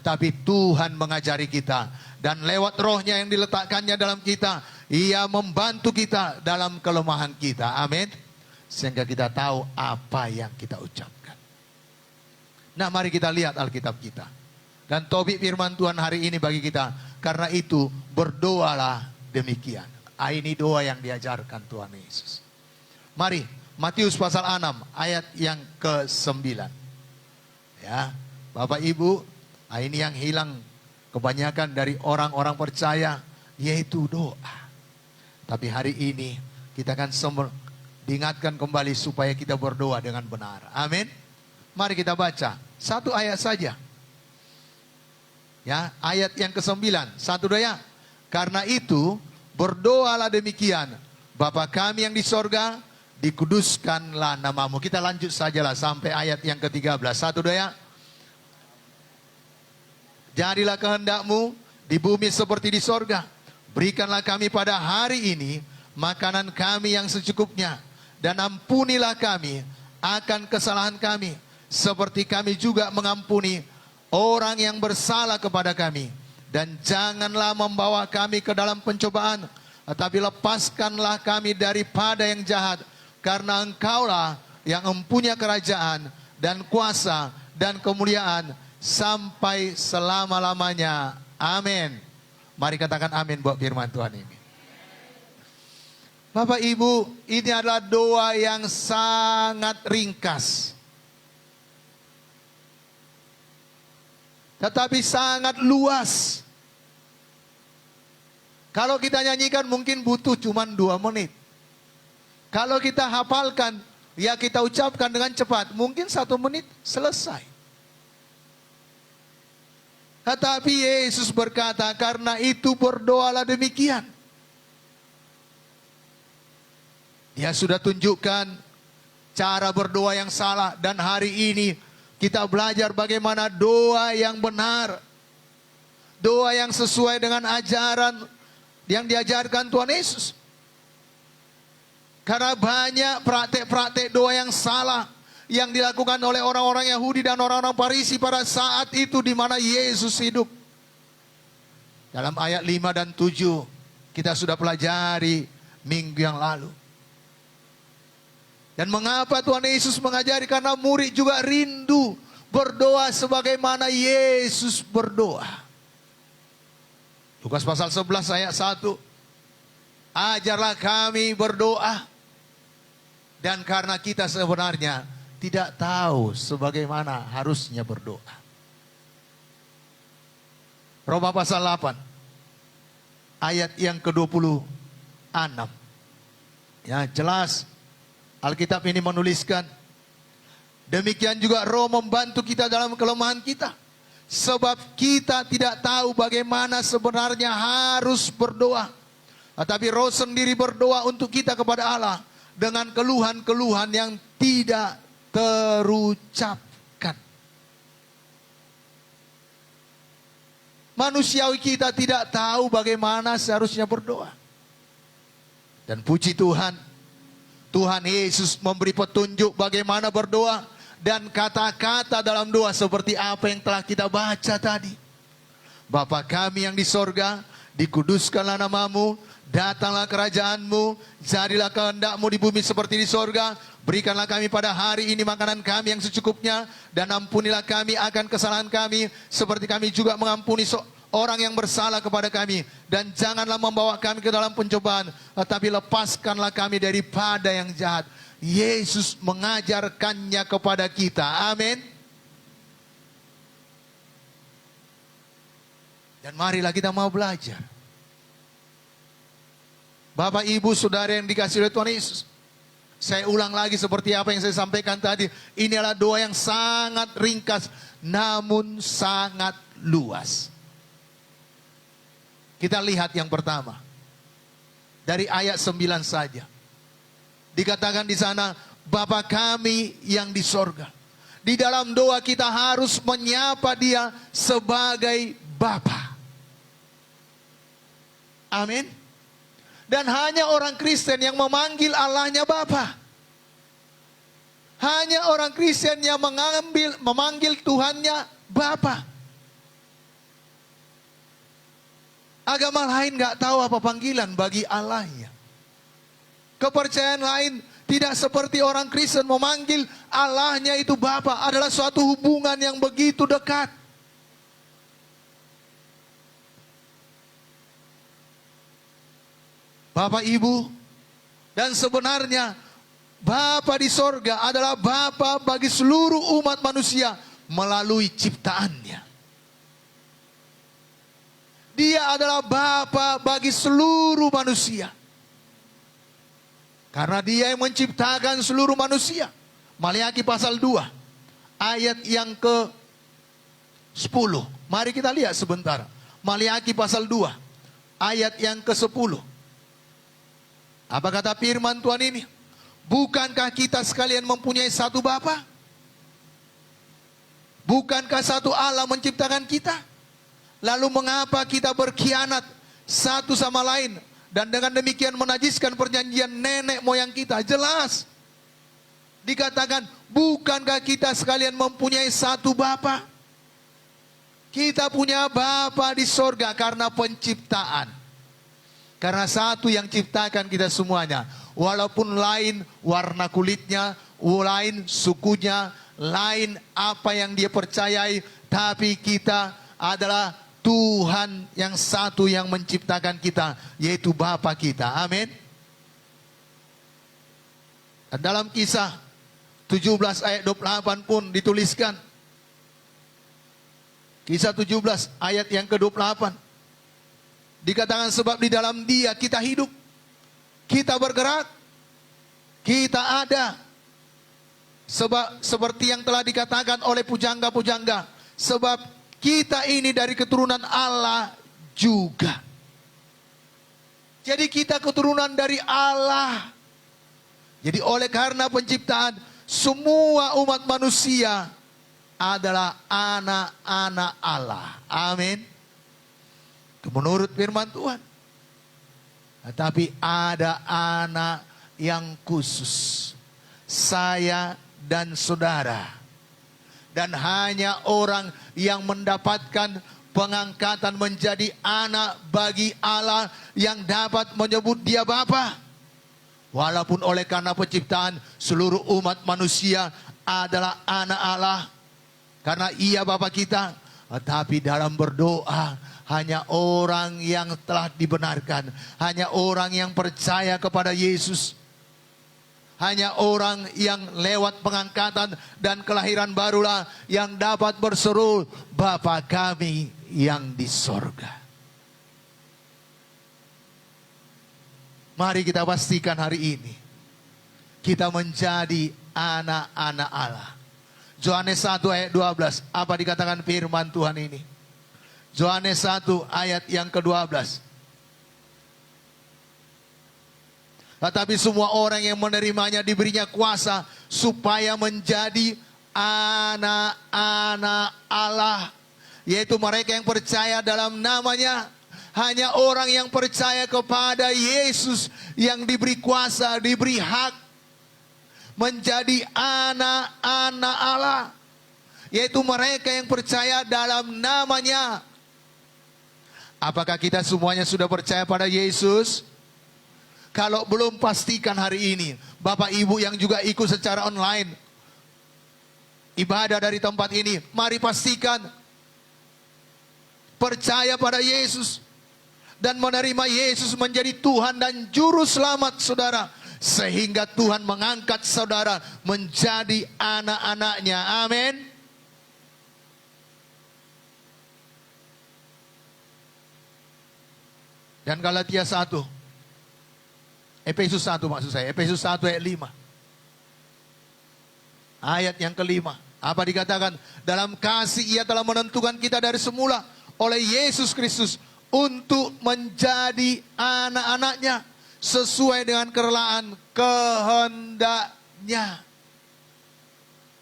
Tapi Tuhan mengajari kita, dan lewat rohnya yang diletakkannya dalam kita, Ia membantu kita dalam kelemahan kita. Amin. Sehingga kita tahu apa yang kita ucapkan. Nah, mari kita lihat Alkitab kita. Dan topik firman Tuhan hari ini bagi kita, karena itu berdoalah demikian. Ini doa yang diajarkan Tuhan Yesus. Mari, Matius pasal 6 ayat yang ke-9. Ya, Bapak Ibu, ini yang hilang kebanyakan dari orang-orang percaya, yaitu doa. Tapi hari ini kita akan diingatkan kembali supaya kita berdoa dengan benar. Amin. Mari kita baca satu ayat saja. Ya, ayat yang ke-9. Satu doa. Karena itu berdoalah demikian, Bapa kami yang di sorga, dikuduskanlah namamu. Kita lanjut sajalah sampai ayat yang ke-13. Satu doa. Jadilah kehendakmu di bumi seperti di sorga. Berikanlah kami pada hari ini makanan kami yang secukupnya. Dan ampunilah kami akan kesalahan kami, seperti kami juga mengampuni orang yang bersalah kepada kami. Dan janganlah membawa kami ke dalam pencobaan, tetapi lepaskanlah kami daripada yang jahat. Karena Engkaulah yang mempunyai kerajaan dan kuasa dan kemuliaan sampai selama-lamanya. Amin. Mari katakan amin buat firman Tuhan ini. Bapak Ibu, ini adalah doa yang sangat ringkas, tetapi sangat luas. Kalau kita nyanyikan mungkin butuh cuma 2 menit. Kalau kita hafalkan, ya kita ucapkan dengan cepat, mungkin 1 menit selesai. Tetapi Yesus berkata, karena itu berdoalah demikian. Dia sudah tunjukkan cara berdoa yang salah, dan hari ini kita belajar bagaimana doa yang benar. Doa yang sesuai dengan ajaran yang diajarkan Tuhan Yesus. Karena banyak praktek-praktek doa yang salah yang dilakukan oleh orang-orang Yahudi dan orang-orang Farisi pada saat itu di mana Yesus hidup. Dalam ayat 5 dan 7 kita sudah pelajari minggu yang lalu. Dan mengapa Tuhan Yesus mengajari? Karena murid juga rindu berdoa sebagaimana Yesus berdoa. Lukas pasal 11 ayat 1. Ajarlah kami berdoa. Dan karena kita sebenarnya tidak tahu sebagaimana harusnya berdoa. Roma pasal 8 ayat yang ke-26. Ya, jelas Alkitab ini menuliskan, demikian juga Roh membantu kita dalam kelemahan kita, sebab kita tidak tahu bagaimana sebenarnya harus berdoa. Tetapi Roh sendiri berdoa untuk kita kepada Allah dengan keluhan-keluhan yang tidak terucapkan. Manusiawi kita tidak tahu bagaimana seharusnya berdoa. Dan puji Tuhan, Tuhan Yesus memberi petunjuk bagaimana berdoa. Dan kata-kata dalam doa seperti apa yang telah kita baca tadi. Bapa kami yang di sorga, dikuduskanlah namamu, datanglah kerajaanmu, jadilah kehendakmu di bumi seperti di sorga. Berikanlah kami pada hari ini makanan kami yang secukupnya, dan ampunilah kami akan kesalahan kami, seperti kami juga mengampuni orang yang bersalah kepada kami. Dan janganlah membawa kami ke dalam pencobaan, tetapi lepaskanlah kami daripada yang jahat. Yesus mengajarkannya kepada kita. Amin. Dan marilah kita mau belajar. Bapak, Ibu, Saudara yang dikasihi oleh Tuhan Yesus, saya ulang lagi seperti apa yang saya sampaikan tadi. Ini adalah doa yang sangat ringkas, namun sangat luas. Kita lihat yang pertama. Dari ayat 9 saja. Dikatakan di sana, Bapa kami yang di sorga. Di dalam doa kita harus menyapa Dia sebagai Bapa. Amin. Dan hanya orang Kristen yang memanggil Allahnya Bapa. Hanya orang Kristen yang memanggil Tuhannya Bapa. Agama lain gak tahu apa panggilan bagi Allahnya. Kepercayaan lain tidak seperti orang Kristen memanggil Allahnya itu Bapa. Adalah suatu hubungan yang begitu dekat. Bapak, Ibu, dan sebenarnya Bapa di sorga adalah Bapa bagi seluruh umat manusia melalui ciptaannya. Dia adalah Bapa bagi seluruh manusia. Karena Dia yang menciptakan seluruh manusia. Maleakhi pasal 2 ayat yang ke-10. Mari kita lihat sebentar. Maleakhi pasal 2 ayat yang ke-10. Apa kata firman Tuhan ini? Bukankah kita sekalian mempunyai satu Bapa? Bukankah satu Allah menciptakan kita? Lalu mengapa kita berkhianat satu sama lain, dan dengan demikian menajiskan perjanjian nenek moyang kita? Jelas dikatakan, bukankah kita sekalian mempunyai satu Bapa? Kita punya Bapa di sorga karena penciptaan. Karena satu yang ciptakan kita semuanya. Walaupun lain warna kulitnya, lain sukunya, lain apa yang dia percayai, tapi kita adalah Tuhan yang satu yang menciptakan kita, yaitu Bapa kita. Amin. Dalam Kisah 17 ayat 28 pun dituliskan. Kisah 17 ayat yang ke-28. Dikatakan, sebab di dalam Dia kita hidup, kita bergerak, kita ada. Sebab seperti yang telah dikatakan oleh pujangga-pujangga, sebab kita ini dari keturunan Allah juga. Jadi kita keturunan dari Allah. Jadi oleh karena penciptaan, semua umat manusia adalah anak-anak Allah. Amin. Menurut firman Tuhan. Tetapi ada anak yang khusus. Saya dan saudara. Dan hanya orang yang mendapatkan pengangkatan menjadi anak bagi Allah yang dapat menyebut dia Bapa. Walaupun oleh karena penciptaan seluruh umat manusia adalah anak Allah, karena Ia Bapa kita, tetapi dalam berdoa hanya orang yang telah dibenarkan, hanya orang yang percaya kepada Yesus, hanya orang yang lewat pengangkatan dan kelahiran barulah yang dapat berseru, Bapa kami yang di sorga. Mari kita pastikan hari ini kita menjadi anak-anak Allah. Yohanes 1 ayat 12, apa dikatakan firman Tuhan ini? Yohanes 1 ayat yang ke-12. Tetapi semua orang yang menerimanya diberinya kuasa supaya menjadi anak-anak Allah, yaitu mereka yang percaya dalam namanya. Hanya orang yang percaya kepada Yesus yang diberi kuasa, diberi hak menjadi anak-anak Allah, yaitu mereka yang percaya dalam namanya. Apakah kita semuanya sudah percaya pada Yesus? Kalau belum, pastikan hari ini Bapak Ibu yang juga ikut secara online ibadah dari tempat ini, mari pastikan percaya pada Yesus dan menerima Yesus menjadi Tuhan dan Juru Selamat saudara, sehingga Tuhan mengangkat saudara menjadi anak-anaknya. Amin. Dan Galatia 1, Efesus 1 maksud saya, Efesus 1 ayat 5. Ayat yang kelima, apa dikatakan? Dalam kasih Ia telah menentukan kita dari semula oleh Yesus Kristus untuk menjadi anak-anaknya sesuai dengan kerelaan kehendaknya.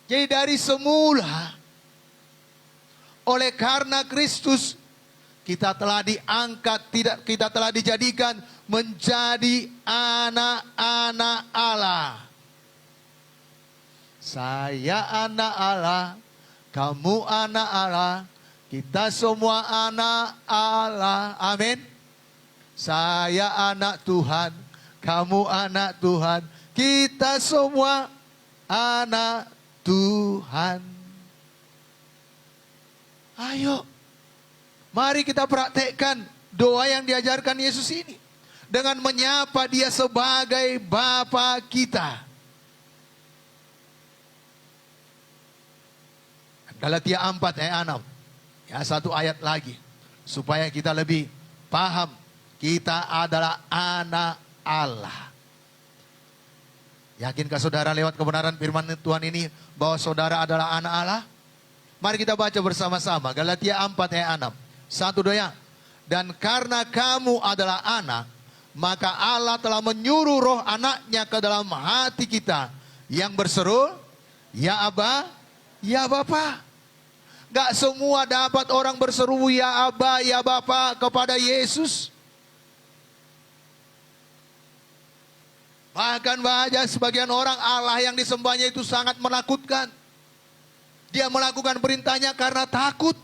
Jadi dari semula, oleh karena Kristus, kita telah diangkat, kita telah dijadikan menjadi anak-anak Allah. Saya anak Allah, kamu anak Allah, kita semua anak Allah. Amin. Saya anak Tuhan, kamu anak Tuhan, kita semua anak Tuhan. Ayo, mari kita praktekkan doa yang diajarkan Yesus ini dengan menyapa Dia sebagai Bapa kita. Galatia 4 ayat 6. Ya, satu ayat lagi supaya kita lebih paham kita adalah anak Allah. Yakinkah saudara lewat kebenaran firman Tuhan ini bahwa saudara adalah anak Allah? Mari kita baca bersama-sama Galatia 4 ayat 6. 1, 2 ya. Dan karena kamu adalah anak, maka Allah telah menyuruh roh anaknya ke dalam hati kita yang berseru, Ya Aba, Ya Bapa. Gak semua dapat orang berseru Ya Aba, Ya Bapa kepada Yesus. Bahkan baca sebagian orang Allah yang disembahnya itu sangat menakutkan. Dia melakukan perintahnya karena takut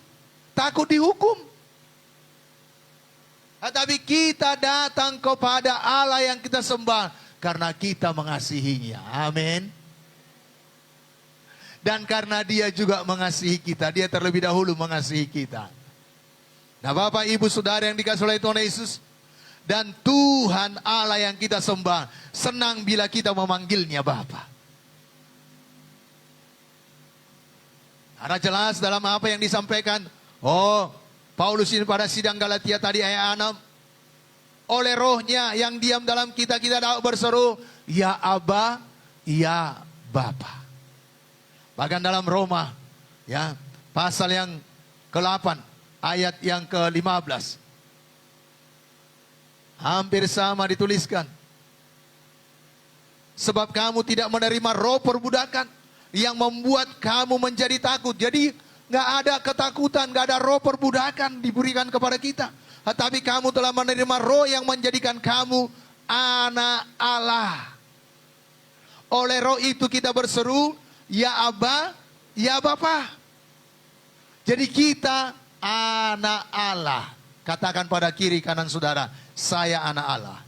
dihukum. Tetapi kita datang kepada Allah yang kita sembah karena kita mengasihinya. Amin. Dan karena Dia juga mengasihi kita, Dia terlebih dahulu mengasihi kita. Nah, Bapak, Ibu, Saudara yang dikasihi oleh Tuhan Yesus, dan Tuhan Allah yang kita sembah senang bila kita memanggilnya Bapa. Karena jelas dalam apa yang disampaikan Paulus ini pada sidang Galatia tadi ayat 6. Oleh rohnya yang diam dalam kita dapat berseru, Ya Aba, Ya Bapa. Bahkan dalam Roma, ya, pasal yang ke-8, ayat yang ke-15. Hampir sama dituliskan. Sebab kamu tidak menerima roh perbudakan yang membuat kamu menjadi takut. Jadi nggak ada ketakutan, nggak ada roh perbudakan diberikan kepada kita. Tetapi kamu telah menerima roh yang menjadikan kamu anak Allah. Oleh roh itu kita berseru, ya Abba, ya Bapa. Jadi kita anak Allah. Katakan pada kiri kanan saudara, saya anak Allah.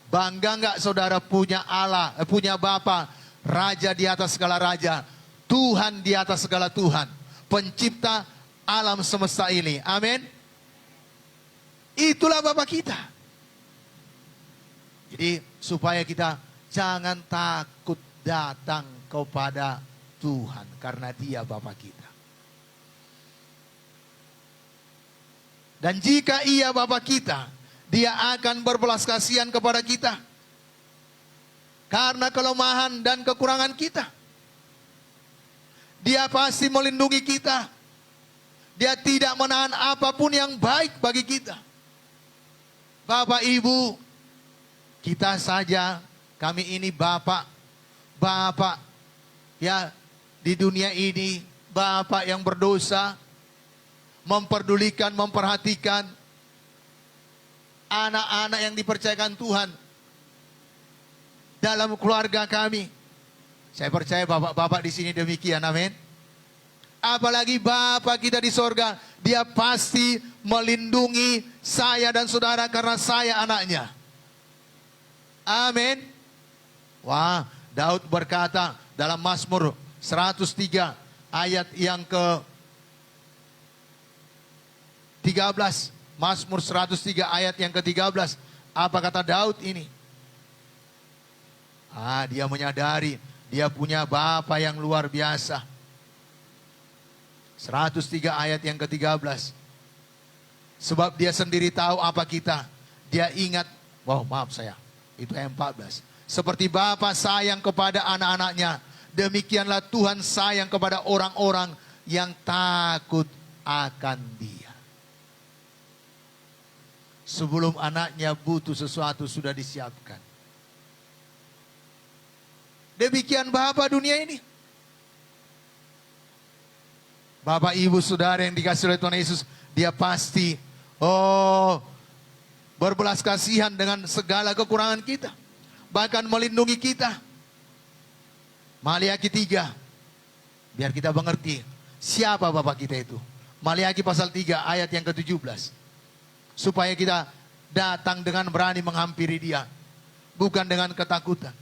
Bangga nggak saudara punya Allah, punya Bapa, Raja di atas segala raja, Tuhan di atas segala Tuhan, pencipta alam semesta ini. Amin. Itulah Bapa kita. Jadi supaya kita jangan takut datang kepada Tuhan karena Dia Bapa kita. Dan jika Ia Bapa kita, Dia akan berbelas kasihan kepada kita karena kelemahan dan kekurangan kita. Dia pasti melindungi kita. Dia tidak menahan apapun yang baik bagi kita. Bapak Ibu, kita saja, kami ini Bapak ya di dunia ini, Bapak yang berdosa, memperdulikan, memperhatikan anak-anak yang dipercayakan Tuhan dalam keluarga kami. Saya percaya bapak-bapak di sini demikian, amin. Apalagi Bapa kita di sorga, Dia pasti melindungi saya dan saudara karena saya anaknya. Amin. Wah, Daud berkata dalam Mazmur 103 ayat yang ke-13. Mazmur 103 ayat yang ke-13. Apa kata Daud ini? Dia menyadari dia punya Bapa yang luar biasa. 103 ayat yang ke-13. Sebab dia sendiri tahu apa kita. Dia ingat, itu ayat 14. Seperti Bapa sayang kepada anak-anaknya, demikianlah Tuhan sayang kepada orang-orang yang takut akan Dia. Sebelum anaknya butuh sesuatu sudah disiapkan. Demikian Bapa dunia ini. Bapak Ibu Saudara yang dikasihi oleh Tuhan Yesus, Dia pasti berbelas kasihan dengan segala kekurangan kita, bahkan melindungi kita. Maliaki 3, biar kita mengerti siapa Bapak kita itu. Maliaki pasal 3 ayat yang ke-17. Supaya kita datang dengan berani menghampiri Dia, bukan dengan ketakutan.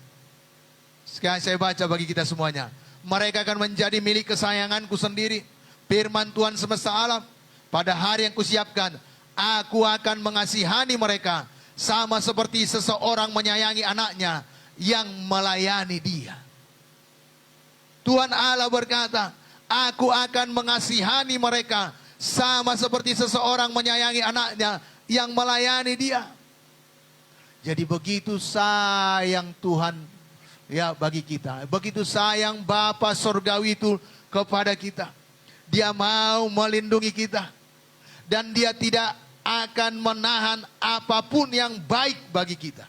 Sekarang saya baca bagi kita semuanya. Mereka akan menjadi milik kesayanganku sendiri, firman Tuhan semesta alam. Pada hari yang kusiapkan, aku akan mengasihani mereka, sama seperti seseorang menyayangi anaknya yang melayani Dia. Tuhan Allah berkata, aku akan mengasihani mereka, sama seperti seseorang menyayangi anaknya yang melayani Dia. Jadi begitu sayang Tuhan ya bagi kita. Begitu sayang Bapa Sorgawi itu kepada kita. Dia mau melindungi kita. Dan Dia tidak akan menahan apapun yang baik bagi kita.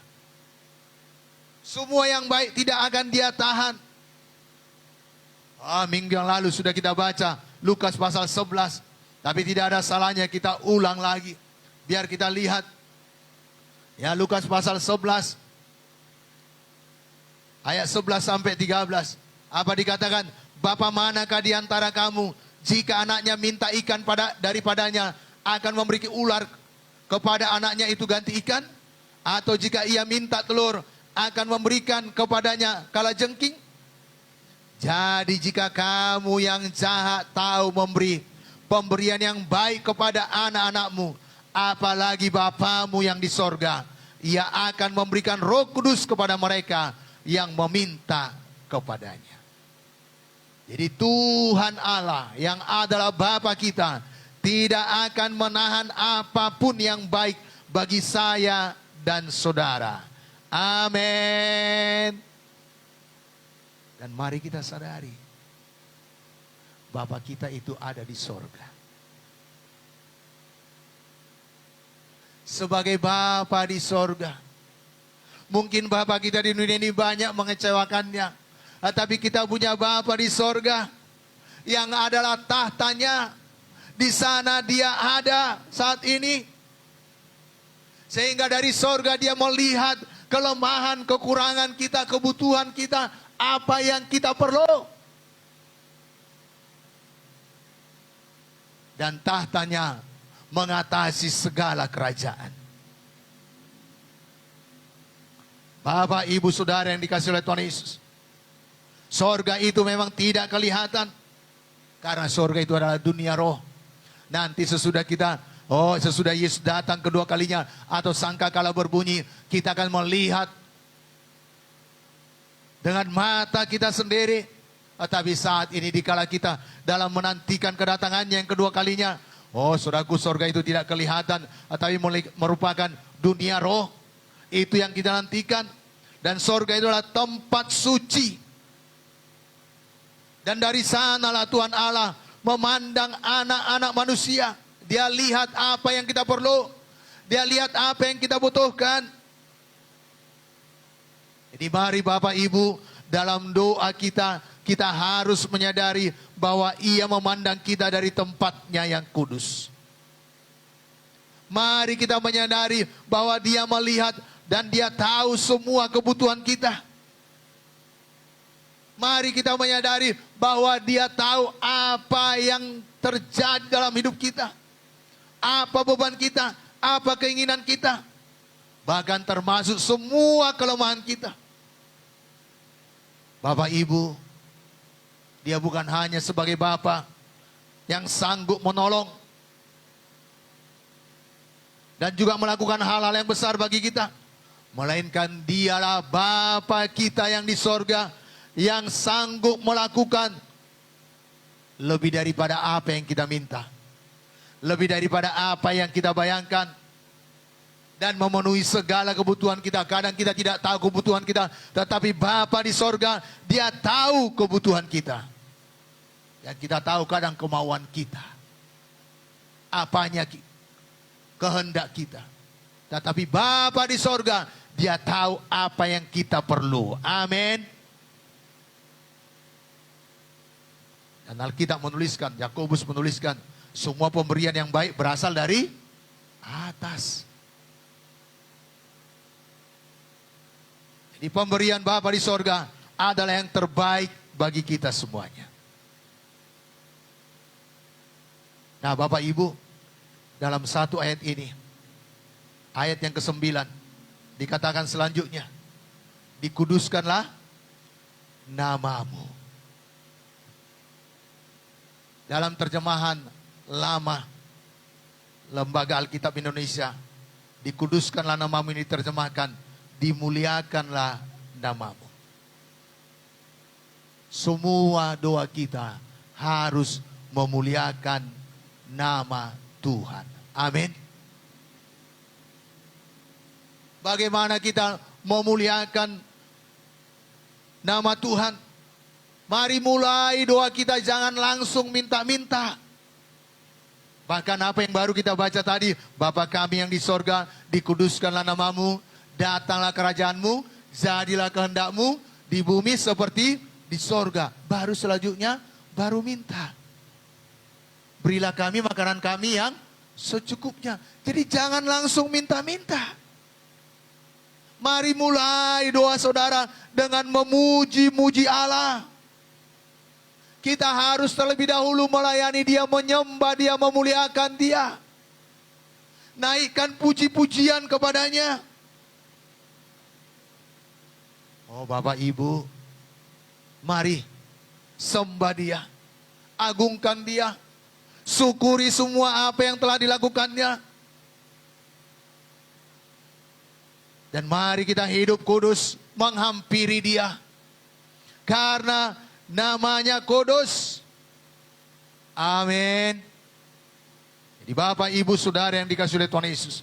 Semua yang baik tidak akan Dia tahan. Minggu yang lalu sudah kita baca Lukas pasal 11. Tapi tidak ada salahnya kita ulang lagi. Biar kita lihat. Ya, Lukas pasal 11. Ayat 11 sampai 13. Apa dikatakan? Bapa manakah di antara kamu, jika anaknya minta ikan daripadanya, akan memberi ular kepada anaknya itu ganti ikan? Atau jika ia minta telur, akan memberikan kepadanya kalajengking? Jadi jika kamu yang jahat tahu memberi pemberian yang baik kepada anak-anakmu, apalagi Bapamu yang di sorga, Ia akan memberikan Roh Kudus kepada mereka yang meminta kepadanya. Jadi Tuhan Allah yang adalah Bapa kita tidak akan menahan apapun yang baik bagi saya dan saudara. Amin. Dan mari kita sadari, Bapa kita itu ada di sorga. Sebagai Bapa di sorga, mungkin Bapa kita di dunia ini banyak mengecewakannya, tapi kita punya Bapa di sorga yang adalah tahtanya. Di sana Dia ada saat ini. Sehingga dari sorga Dia melihat kelemahan, kekurangan kita, kebutuhan kita, apa yang kita perlu. Dan tahtanya mengatasi segala kerajaan. Bapak, Ibu, Saudara yang dikasihi oleh Tuhan Yesus. Sorga itu memang tidak kelihatan. Karena sorga itu adalah dunia roh. Nanti sesudah Yesus datang kedua kalinya atau sangkakala berbunyi, kita akan melihat dengan mata kita sendiri. Tetapi saat ini dikala kita dalam menantikan kedatangannya yang kedua kalinya, saudaraku, sorga itu tidak kelihatan, tetapi merupakan dunia roh. Itu yang kita nantikan. Dan sorga itu adalah tempat suci. Dan dari sanalah Tuhan Allah memandang anak-anak manusia. Dia lihat apa yang kita perlu. Dia lihat apa yang kita butuhkan. Jadi mari Bapak Ibu, dalam doa kita harus menyadari bahwa Ia memandang kita dari tempatnya yang kudus. Mari kita menyadari bahwa Dia melihat dan Dia tahu semua kebutuhan kita. Mari kita menyadari bahwa Dia tahu apa yang terjadi dalam hidup kita. Apa beban kita, apa keinginan kita. Bahkan termasuk semua kelemahan kita. Bapak Ibu, Dia bukan hanya sebagai Bapa yang sanggup menolong dan juga melakukan hal-hal yang besar bagi kita, melainkan Dialah Bapa kita yang di sorga, yang sanggup melakukan lebih daripada apa yang kita minta, lebih daripada apa yang kita bayangkan, dan memenuhi segala kebutuhan kita. Kadang kita tidak tahu kebutuhan kita, tetapi Bapa di sorga, Dia tahu kebutuhan kita. Dan kita tahu kadang kemauan kita, apanya kehendak kita. Tetapi Bapa di sorga, Dia tahu apa yang kita perlu. Amin. Dan Alkitab menuliskan, Yakobus menuliskan, semua pemberian yang baik berasal dari atas. Jadi pemberian Bapa di sorga adalah yang terbaik bagi kita semuanya. Nah Bapak Ibu, dalam satu ayat ini, ayat yang ke-9, dikatakan selanjutnya, dikuduskanlah namamu. Dalam terjemahan lama Lembaga Alkitab Indonesia, dikuduskanlah namamu ini terjemahkan, dimuliakanlah namamu. Semua doa kita harus memuliakan nama Tuhan. Amin. Bagaimana kita memuliakan nama Tuhan? Mari mulai doa kita jangan langsung minta-minta. Bahkan apa yang baru kita baca tadi, Bapa kami yang di sorga, dikuduskanlah namamu, datanglah kerajaanmu, jadilah kehendakmu di bumi seperti di sorga. Baru selanjutnya, baru minta. Berilah kami makanan kami yang secukupnya. Jadi jangan langsung minta-minta. Mari mulai doa saudara dengan memuji-muji Allah. Kita harus terlebih dahulu melayani Dia, menyembah Dia, memuliakan Dia. Naikkan puji-pujian kepadanya. Oh Bapak Ibu, mari sembah Dia, agungkan Dia, syukuri semua apa yang telah dilakukannya. Dan mari kita hidup kudus menghampiri Dia. Karena namanya kudus. Amin. Jadi Bapak, Ibu, Saudara yang dikasihi oleh Tuhan Yesus,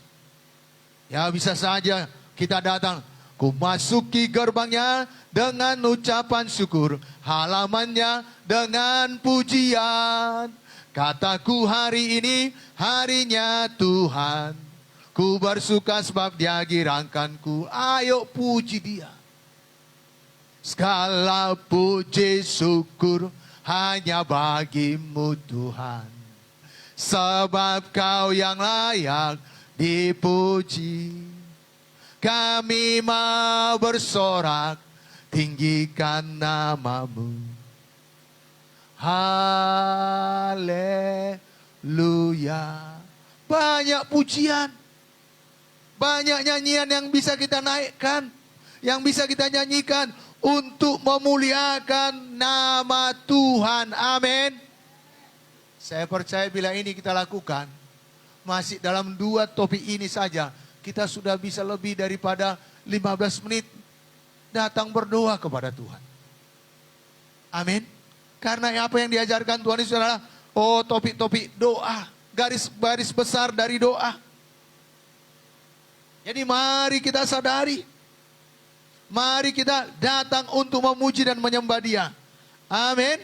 ya bisa saja kita datang, ku masuki gerbangnya dengan ucapan syukur, halamannya dengan pujian. Kataku hari ini harinya Tuhan, ku bersuka sebab Dia girangkanku. Ayo puji Dia. Segala puji syukur hanya bagi-Mu Tuhan, sebab Kau yang layak dipuji. Kami mau bersorak, tinggikan namamu. Haleluya. Banyak pujian, banyak nyanyian yang bisa kita naikkan, yang bisa kita nyanyikan untuk memuliakan nama Tuhan. Amin. Saya percaya bila ini kita lakukan, masih dalam 2 topik ini saja, kita sudah bisa lebih daripada 15 menit datang berdoa kepada Tuhan. Amin. Karena apa yang diajarkan Tuhan itu adalah topik-topik doa, garis-garis besar dari doa. Jadi mari kita sadari, mari kita datang untuk memuji dan menyembah Dia. Amin.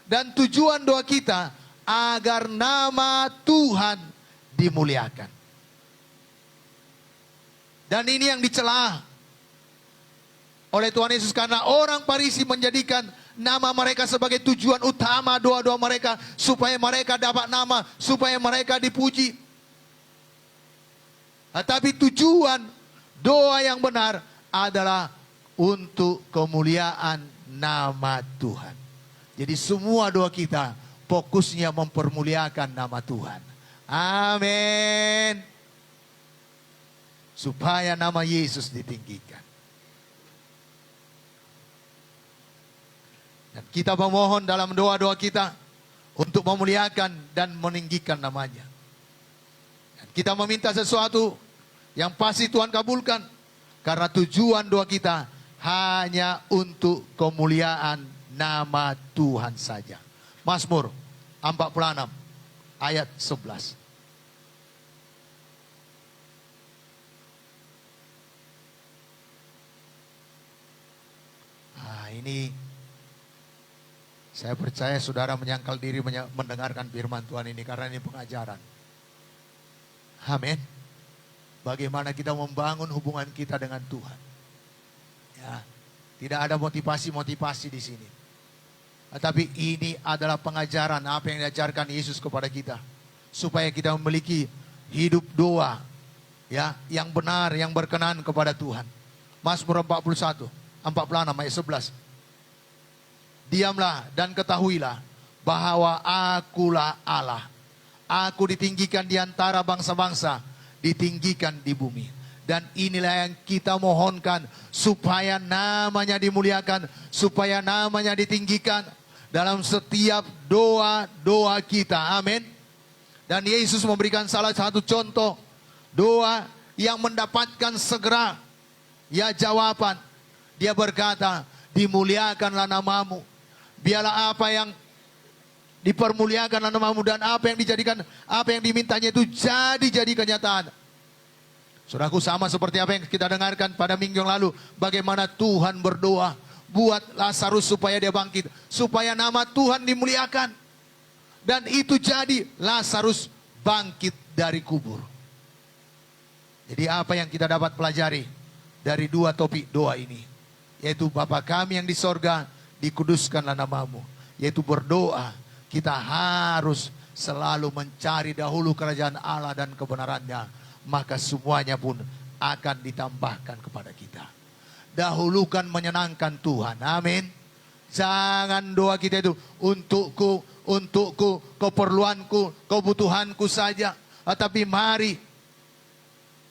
Dan tujuan doa kita agar nama Tuhan dimuliakan. Dan ini yang dicela oleh Tuhan Yesus, karena orang Farisi menjadikan nama mereka sebagai tujuan utama doa-doa mereka, supaya mereka dapat nama, supaya mereka dipuji. Tapi tujuan doa yang benar adalah untuk kemuliaan nama Tuhan. Jadi semua doa kita fokusnya mempermuliakan nama Tuhan. Amin. Supaya nama Yesus ditinggikan. Dan kita memohon dalam doa-doa kita untuk memuliakan dan meninggikan namanya. Dan kita meminta sesuatu yang pasti Tuhan kabulkan. Karena tujuan doa kita hanya untuk kemuliaan nama Tuhan saja. Mazmur 46 ayat 11. Ini saya percaya saudara menyangkal diri mendengarkan firman Tuhan ini, karena ini pengajaran. Amin. Bagaimana kita membangun hubungan kita dengan Tuhan. Ya, tidak ada motivasi-motivasi di sini. Tapi ini adalah pengajaran apa yang diajarkan Yesus kepada kita, supaya kita memiliki hidup doa, ya, yang benar, yang berkenan kepada Tuhan. Mazmur 46 ayat 11. Diamlah dan ketahuilah bahwa akulah Allah. Aku ditinggikan di antara bangsa-bangsa, ditinggikan di bumi. Dan inilah yang kita mohonkan, supaya namanya dimuliakan, supaya namanya ditinggikan dalam setiap doa-doa kita. Amin. Dan Yesus memberikan salah satu contoh doa yang mendapatkan segera jawaban. Dia berkata, dimuliakanlah namamu. Biarlah apa yang dipermuliakan namamu, dan apa yang dijadikan, apa yang dimintanya itu jadi kenyataan. Saudaraku, sama seperti apa yang kita dengarkan pada minggu yang lalu, bagaimana Tuhan berdoa buat Lazarus supaya dia bangkit, supaya nama Tuhan dimuliakan. Dan itu jadi, Lazarus bangkit dari kubur. Jadi apa yang kita dapat pelajari dari 2 topik doa ini, yaitu Bapa kami yang di sorga, dikuduskanlah namamu. Yaitu berdoa, kita harus selalu mencari dahulu kerajaan Allah dan kebenarannya, maka semuanya pun akan ditambahkan kepada kita. Dahulukan menyenangkan Tuhan. Amin. Jangan doa kita itu untukku, keperluanku, kebutuhanku saja. Tapi mari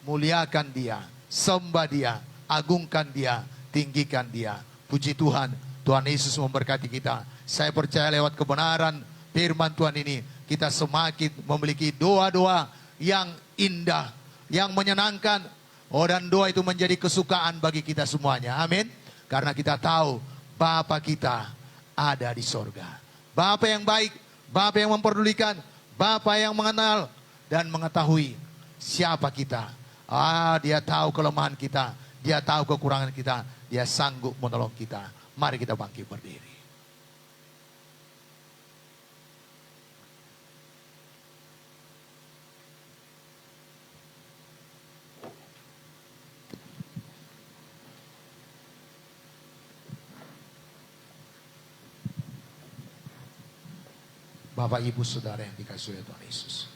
muliakan Dia, sembah Dia, agungkan Dia, tinggikan Dia. Puji Tuhan, Tuhan Yesus memberkati kita. Saya percaya lewat kebenaran firman Tuhan ini, kita semakin memiliki doa-doa yang indah, yang menyenangkan. Dan doa itu menjadi kesukaan bagi kita semuanya. Amin. Karena kita tahu Bapa kita ada di sorga. Bapa yang baik, Bapa yang memperdulikan, Bapa yang mengenal dan mengetahui siapa kita. Dia tahu kelemahan kita, Dia tahu kekurangan kita, Dia sanggup menolong kita. Mari kita bangkit berdiri. Bapak Ibu Saudara yang dikasihi oleh Tuhan Yesus.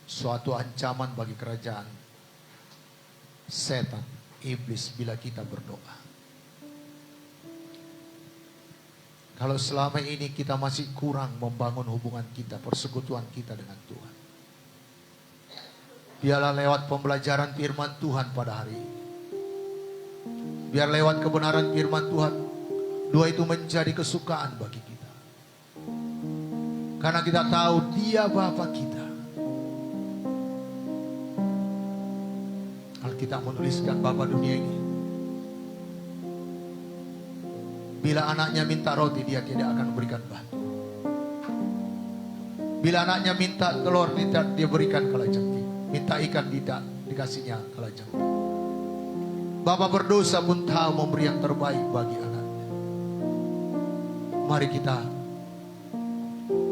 Suatu ancaman bagi kerajaan setan, iblis bila kita berdoa. Kalau selama ini kita masih kurang membangun hubungan kita, persekutuan kita dengan Tuhan, biarlah lewat pembelajaran firman Tuhan pada hari ini, biar lewat kebenaran firman Tuhan, doa itu menjadi kesukaan bagi kita. Karena kita tahu Dia Bapa kita. Alkitab menuliskan Bapa dunia ini, bila anaknya minta roti, Dia tidak akan berikan batu. Bila anaknya minta telur, Dia berikan kalajengking. Minta ikan, tidak dikasihnya kalajengking. Bapa berdosa pun tahu memberi yang terbaik bagi anaknya. Mari kita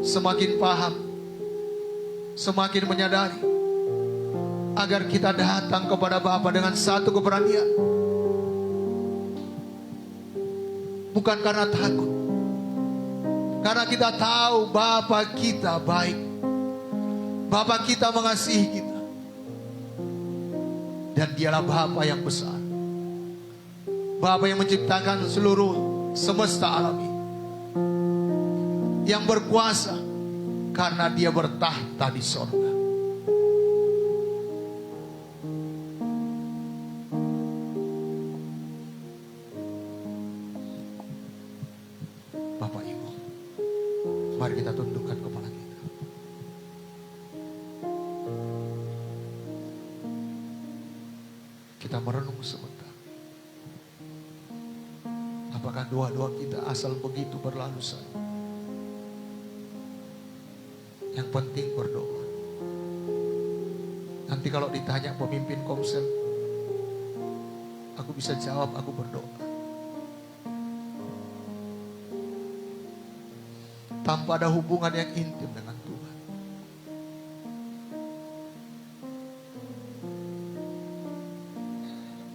semakin paham, semakin menyadari, agar kita datang kepada Bapa dengan satu keberanian. Bukan karena takut, karena kita tahu Bapa kita baik, Bapa kita mengasihi kita, dan Dialah Bapa yang besar, Bapa yang menciptakan seluruh semesta alam ini, yang berkuasa karena Dia bertahta di sorga. Bapak Ibu, mari kita tundukkan kepala kita. Kita merenung sebentar. Apakah doa-doa kita asal begitu berlalu saja? Yang penting berdoa. Nanti kalau ditanya pemimpin komsel, aku bisa jawab aku berdoa. Tanpa ada hubungan yang intim dengan Tuhan.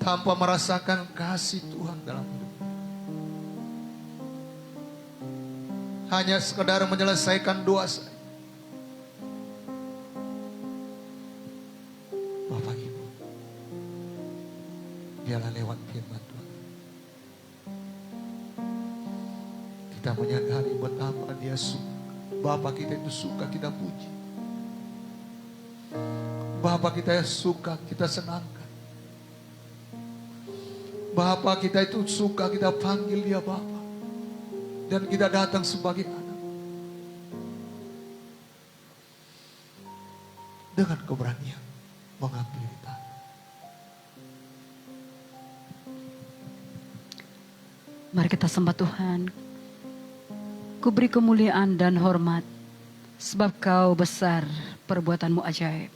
Tanpa merasakan kasih Tuhan dalam hidup. Hanya sekedar menyelesaikan doa saja. Bapak Ibu, biarlah lewat firman Tuhan kita menyadari betapa Dia suka. Bapa kita itu suka kita puji. Bapa kita suka kita senangkan. Bapa kita itu suka kita panggil Dia Bapa. Dan kita datang sebagai anak. Dengan keberanian mengambil tanah. Mari kita sembah Tuhan. Ku beri kemuliaan dan hormat, sebab Kau besar, perbuatanmu ajaib.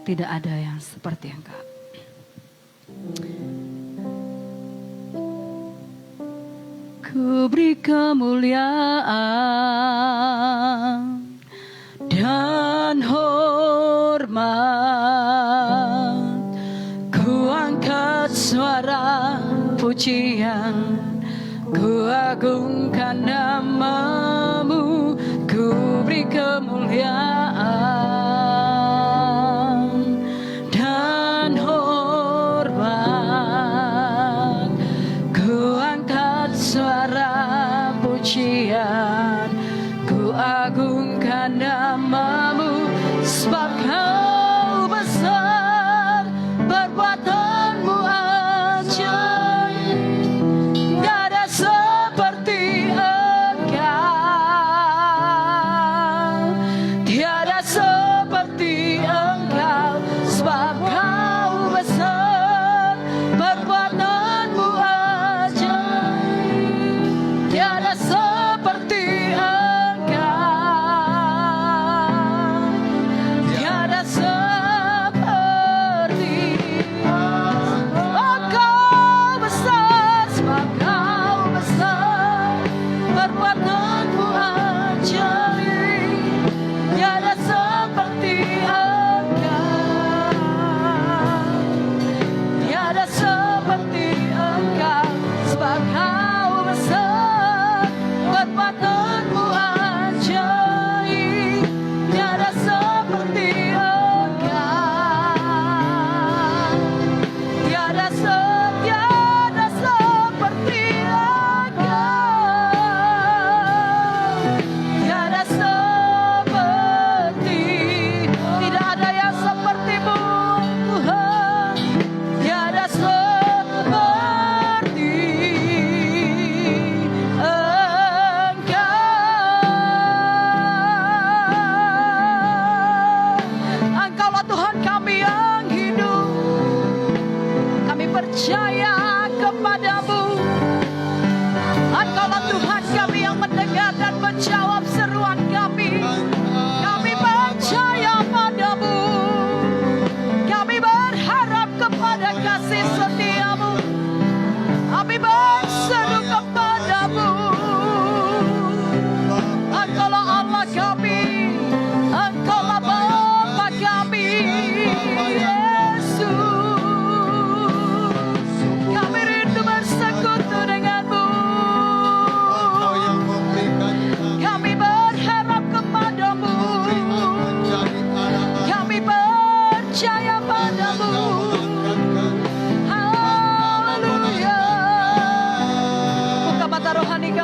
Tidak ada yang seperti Engkau. Ku beri kemuliaan dan hormat. Ku angkat suara pujian, ku agungkan namamu, ku beri kemuliaan dan hormat. Ku angkat suara pujian, ku agungkan namamu, sebab Kau besar, perbuatanmu ajaib. Seperti Engkau, tiada seperti Engkau, sebab Kau besar, perbuatanmu ajaib. Tiada seperti Engkau, tiada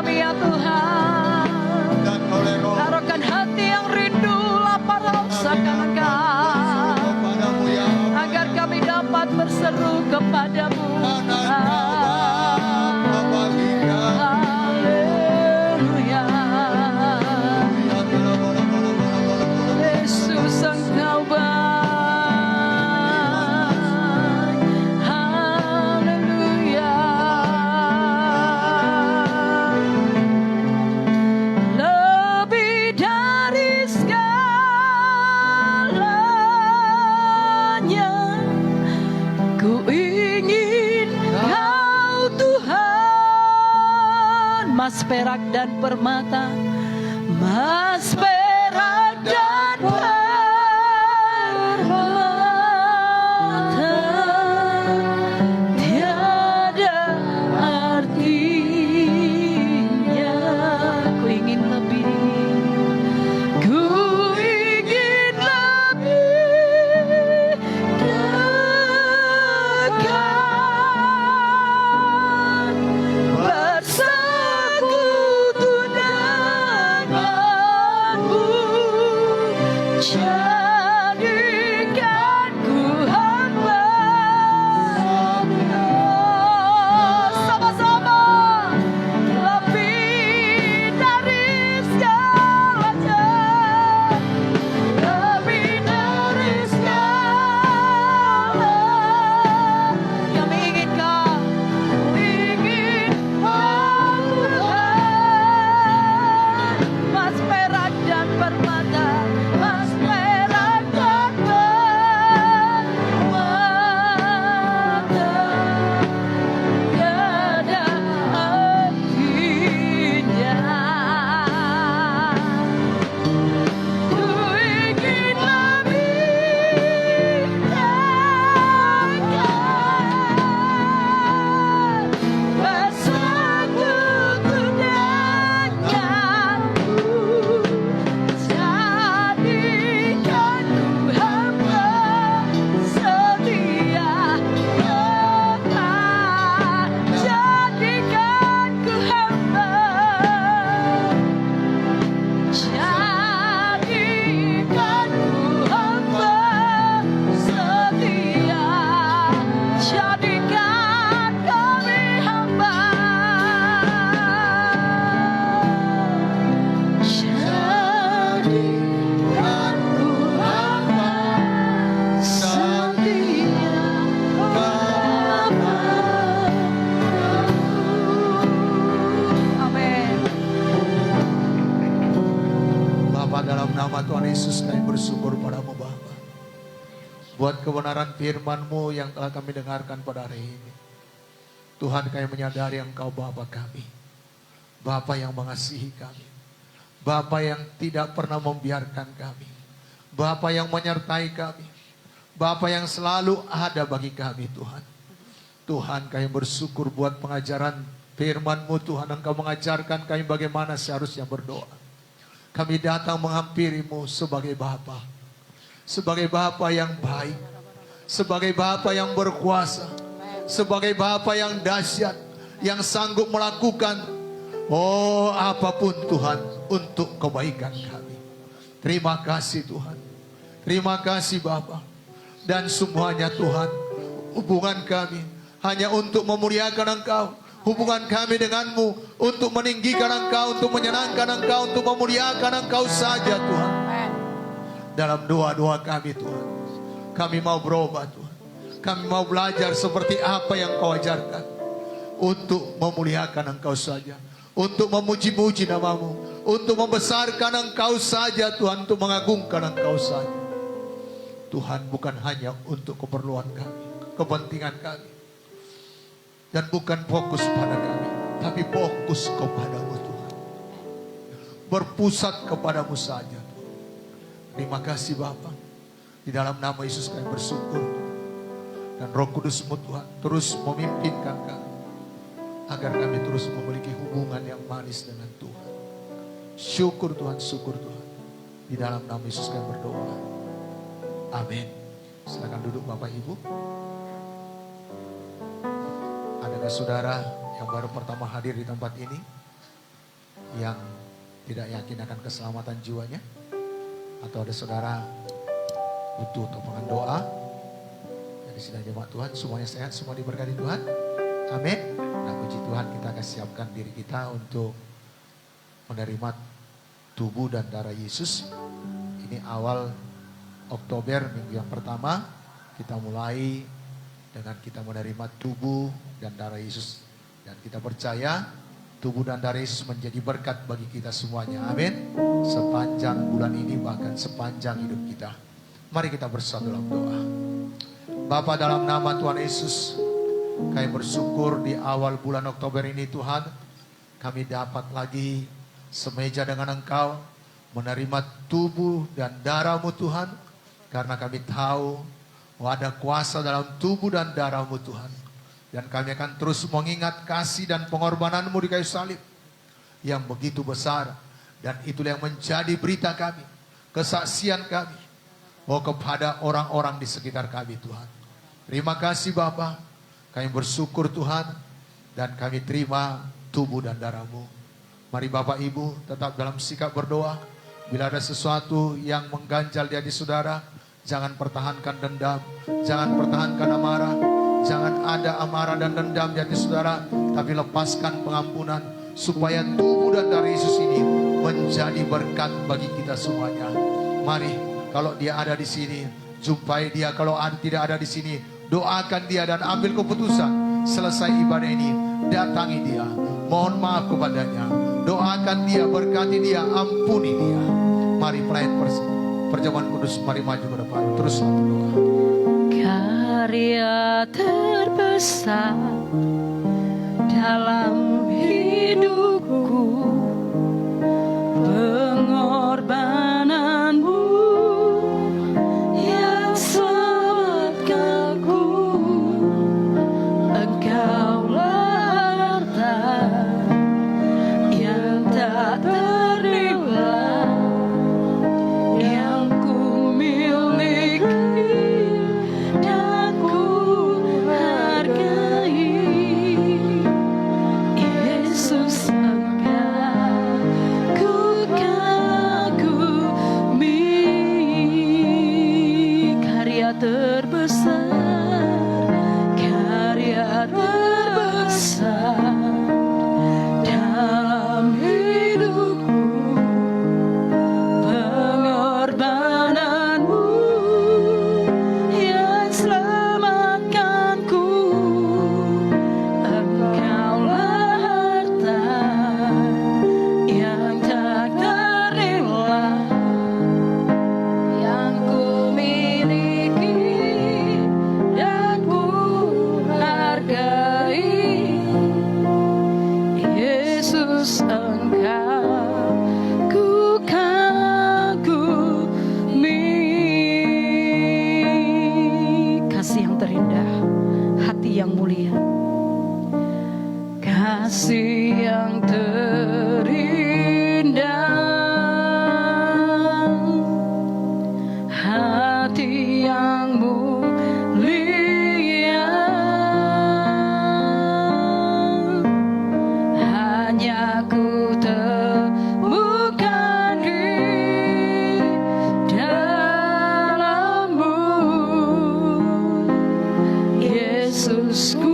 kami ya Tuhan. Dan oleh Roh Taruhkan hati yang rindu, lapar haus akan Engkau, kepadamu ya Allah. agar kami dapat berseru kepadamu. Karena Engkau Bapa bagi kami. Haleluya. Yesus Engkau baik. Haleluya. Lebih dari segalanya, ku ingin Kau Tuhan. Mas perak dan permata, mas perak dan permata, tiada artinya. Ku ingin lebih, ku ingin lebih dekat, bersekutu denganmu, jadikan ku hamba. Sama-sama, lebih dari segalanya, lebih dari segala. Kami ingin Kau, ingin Kau Tuhan. Mas perak dan permata, mas perak dan permata, tiada artinya. Ku ingin lebih dekat, bersekutu denganmu, jadikan ku hamba setia tetap, jadikan ku hamba, jadikan ku hamba setia, jadikan kami hamba, jadikan ku hamba setia kepadamu. Amin. Bapa, dalam nama Tuhan Yesus kami bersyukur padamu Bapa, buat kebenaran firman-Mu yang telah kami dengarkan pada hari ini. Tuhan, kami menyadari Engkau Bapa kami, Bapa yang mengasihi kami, Bapa yang tidak pernah membiarkan kami, Bapa yang menyertai kami, Bapa yang selalu ada bagi kami Tuhan. Tuhan, kami bersyukur buat pengajaran firman-Mu Tuhan. Engkau mengajarkan kami bagaimana seharusnya berdoa. Kami datang menghampiri-Mu sebagai Bapa, sebagai Bapa yang baik, sebagai Bapa yang berkuasa, sebagai Bapa yang dahsyat, yang sanggup melakukan apapun Tuhan untuk kebaikan kami. Terima kasih Tuhan, terima kasih Bapa. Dan semuanya Tuhan, hubungan kami hanya untuk memuliakan Engkau, hubungan kami denganmu untuk meninggikan Engkau, untuk menyenangkan Engkau, untuk memuliakan Engkau saja Tuhan. Dalam doa-doa kami Tuhan, kami mau berubah Tuhan, kami mau belajar seperti apa yang Kau ajarkan, untuk memuliakan Engkau saja, untuk memuji-muji nama-Mu, untuk membesarkan Engkau saja Tuhan, untuk mengagungkan Engkau saja Tuhan. Bukan hanya untuk keperluan kami, kepentingan kami, dan bukan fokus pada kami, tapi fokus kepadamu Tuhan, berpusat kepadamu saja Tuhan. Terima kasih Bapa. Di dalam nama Yesus kami bersyukur, dan Roh Kudus-Mu Tuhan terus memimpinkan kami, agar kami terus memiliki hubungan yang manis dengan Tuhan. Syukur Tuhan, syukur Tuhan. Di dalam nama Yesus kami berdoa. Amin. Silakan duduk Bapak Ibu. Adakah saudara yang baru pertama hadir di tempat ini? yang tidak yakin akan keselamatan jiwanya, atau ada saudara butuh topangan doa, dari sidang jemaat Tuhan, semuanya sehat, semua diberkati Tuhan. Amin. Nah, puji Tuhan, kita akan siapkan diri kita untuk menerima tubuh dan darah Yesus. Ini awal Oktober, minggu yang pertama, kita mulai dengan kita menerima tubuh dan darah Yesus. Dan kita percaya tubuh dan darah Yesus menjadi berkat bagi kita semuanya. Amin. Sepanjang bulan ini, bahkan sepanjang hidup kita. Mari kita bersatu dalam doa. Bapa, dalam nama Tuhan Yesus, kami bersyukur di awal bulan Oktober ini Tuhan, kami dapat lagi semeja dengan Engkau, menerima tubuh dan darah-Mu Tuhan, karena kami tahu bahwa ada kuasa dalam tubuh dan darah-Mu Tuhan. Dan kami akan terus mengingat kasih dan pengorbanan-Mu di kayu salib yang begitu besar. Dan itulah yang menjadi berita kami, kesaksian kami, bahwa kepada orang-orang di sekitar kami Tuhan. Terima kasih Bapa, kami bersyukur Tuhan, dan kami terima tubuh dan darah-Mu. Mari Bapak Ibu tetap dalam sikap berdoa. Bila ada sesuatu yang mengganjal di hati saudara, jangan pertahankan dendam, jangan pertahankan amarah, jangan ada amarah dan dendam di hati saudara, tapi lepaskan pengampunan, supaya tubuh dan darah Yesus ini menjadi berkat bagi kita semuanya. Mari, kalau dia ada di sini, jumpai dia. Kalau tidak ada di sini, doakan dia dan ambil keputusan. Selesai ibadah ini, datangi dia, mohon maaf kepadanya, doakan dia, berkati dia, ampuni dia. Mari pelayan perjamuan kudus, mari maju ke depan, terus berdoa. Karya terbesar dalam hidupku, pengorbananmu yang selamatkanku. Engkaulah harta yang tak ternilai yang ku miliki dan ku hargai. Yesus, Engkau ku kagumi. Karya terbesar, karya terbesar dalam hidupku, pengorbananmu yang selamatkanku. Engkaulah harta yang tak ternilai yang ku miliki dan ku hargai. Yesus, Engkau ku kagumi. Kasih yang terindah, hati yang mulia, kasih yang terindah, hati yang mulia. Hanya ku temukan di dalam-Mu, Yesusku.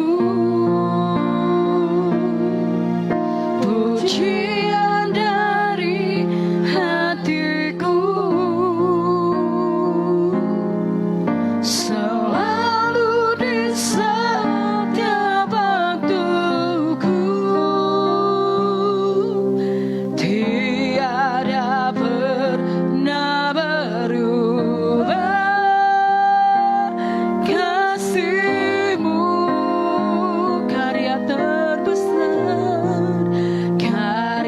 Pujian dari hatiku, selalu di setiap waktuku, tiada pernah berubah. Kasih-Mu karya terbesar, karya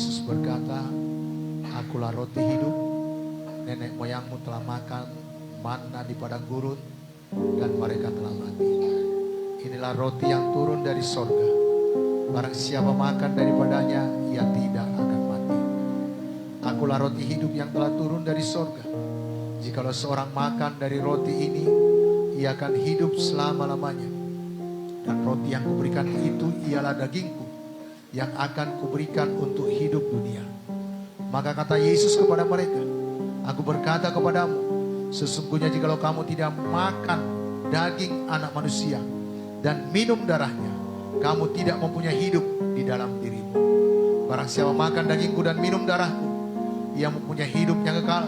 Yesus berkata, "Akulah roti hidup. Nenek moyangmu telah makan manna di padang gurun dan mereka telah mati. Inilah roti yang turun dari sorga. Barang siapa makan daripadanya, ia tidak akan mati. Akulah roti hidup yang telah turun dari sorga. Jikalau seorang makan dari roti ini, ia akan hidup selama-lamanya. Dan roti yang kuberikan itu ialah dagingku, yang akan kuberikan untuk hidup dunia." Maka kata Yesus kepada mereka, "Aku berkata kepadamu, sesungguhnya jikalau kamu tidak makan daging anak manusia dan minum darahnya, kamu tidak mempunyai hidup di dalam dirimu. Barang siapa makan dagingku dan minum darahku, ia mempunyai hidup yang kekal,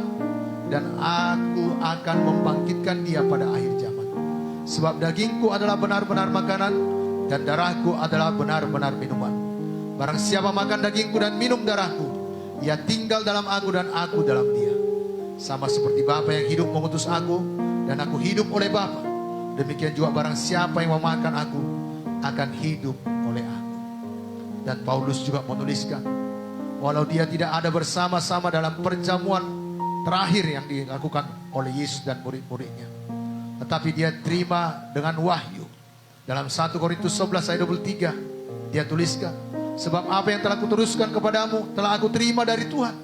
dan aku akan membangkitkan dia pada akhir zaman. Sebab dagingku adalah benar-benar makanan, dan darahku adalah benar-benar minuman. Barang siapa makan dagingku dan minum darahku, ia tinggal dalam aku dan aku dalam dia. Sama seperti Bapa yang hidup mengutus aku, dan aku hidup oleh Bapa, demikian juga barang siapa yang memakan aku akan hidup oleh aku." Dan Paulus juga menuliskan, walau dia tidak ada bersama-sama dalam perjamuan terakhir yang dilakukan oleh Yesus dan murid-muridnya, tetapi dia terima dengan wahyu. Dalam 1 Korintus 11 ayat 23 dia tuliskan, "Sebab apa yang telah kuteruskan kepadamu telah aku terima dari Tuhan,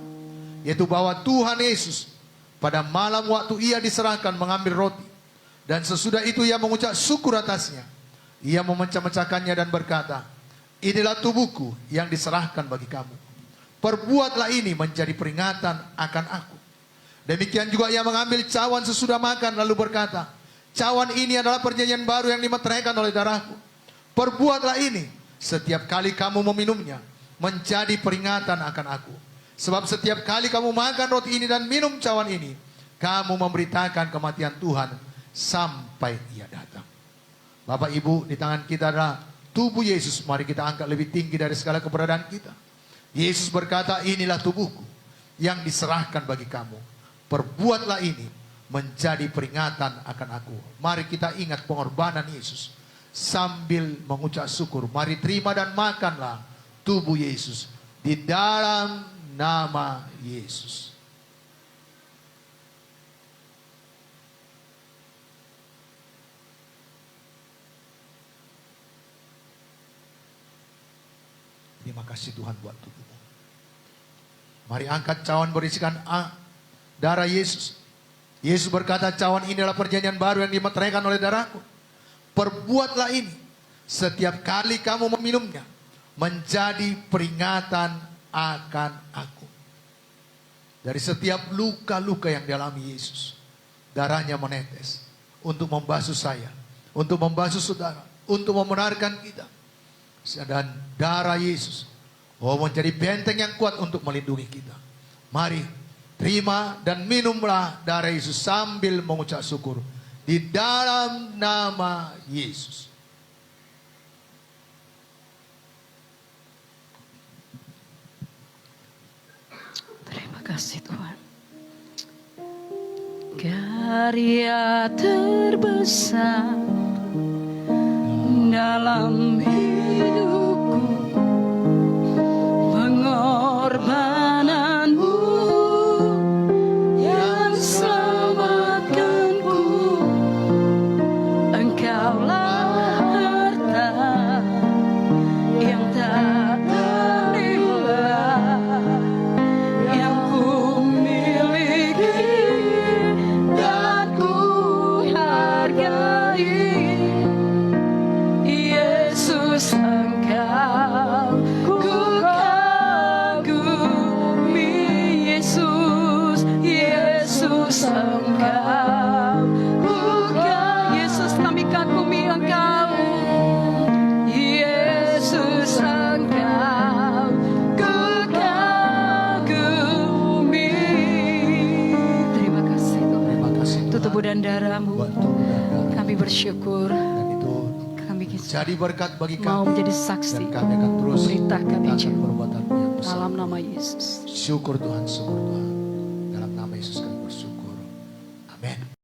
yaitu bahwa Tuhan Yesus pada malam waktu ia diserahkan mengambil roti, dan sesudah itu ia mengucap syukur atasnya. Ia memecah-mecahkannya dan berkata, 'Inilah tubuhku yang diserahkan bagi kamu. Perbuatlah ini menjadi peringatan akan aku.' Demikian juga ia mengambil cawan sesudah makan lalu berkata, 'Cawan ini adalah perjanjian baru yang dimeteraikan oleh darahku. Perbuatlah ini setiap kali kamu meminumnya menjadi peringatan akan aku. Sebab setiap kali kamu makan roti ini dan minum cawan ini, kamu memberitakan kematian Tuhan sampai ia datang.'" Bapak Ibu, di tangan kita adalah tubuh Yesus. Mari kita angkat lebih tinggi dari segala keberadaan kita. Yesus berkata, "Inilah tubuhku yang diserahkan bagi kamu. Perbuatlah ini menjadi peringatan akan aku." Mari kita ingat pengorbanan Yesus sambil mengucap syukur. Mari terima dan makanlah tubuh Yesus di dalam nama Yesus. Terima kasih Tuhan buat tubuhmu. Mari angkat cawan berisikan darah Yesus. Yesus berkata, "Cawan ini adalah perjanjian baru yang dimeteraikan oleh darahku. Perbuatlah ini setiap kali kamu meminumnya menjadi peringatan akan aku." Dari setiap luka-luka yang dialami Yesus, darahnya menetes untuk membasuh saya, untuk membasuh saudara, untuk membenarkan kita. Dan darah Yesus menjadi benteng yang kuat untuk melindungi kita. Mari terima dan minumlah darah Yesus sambil mengucap syukur di dalam nama Yesus. Terima kasih Tuhan. Karya terbesar dalam hidupku, pengorbananmu yang selamatkanku. Engkaulah harta yang tak ternilai yang ku miliki dan ku hargai. Yesus, Engkau ku kagumi. Yesus, Yesus, Engkau ku Yesus, kami kagumi Engkau. Yesus, Engkau ku kagumi. Terima kasih Tuhan. Terima kasih Tuhan Tubuh dan darah-Mu, buat tubuh dan darah. kami bersyukur. Dan itu Kami jadi berkat bagi mau kami. menjadi saksi Dan kami akan terus memberitakan Injil perbuatan yang besar. dalam nama Yesus. Syukur Tuhan, syukur Tuhan. Dalam nama Yesus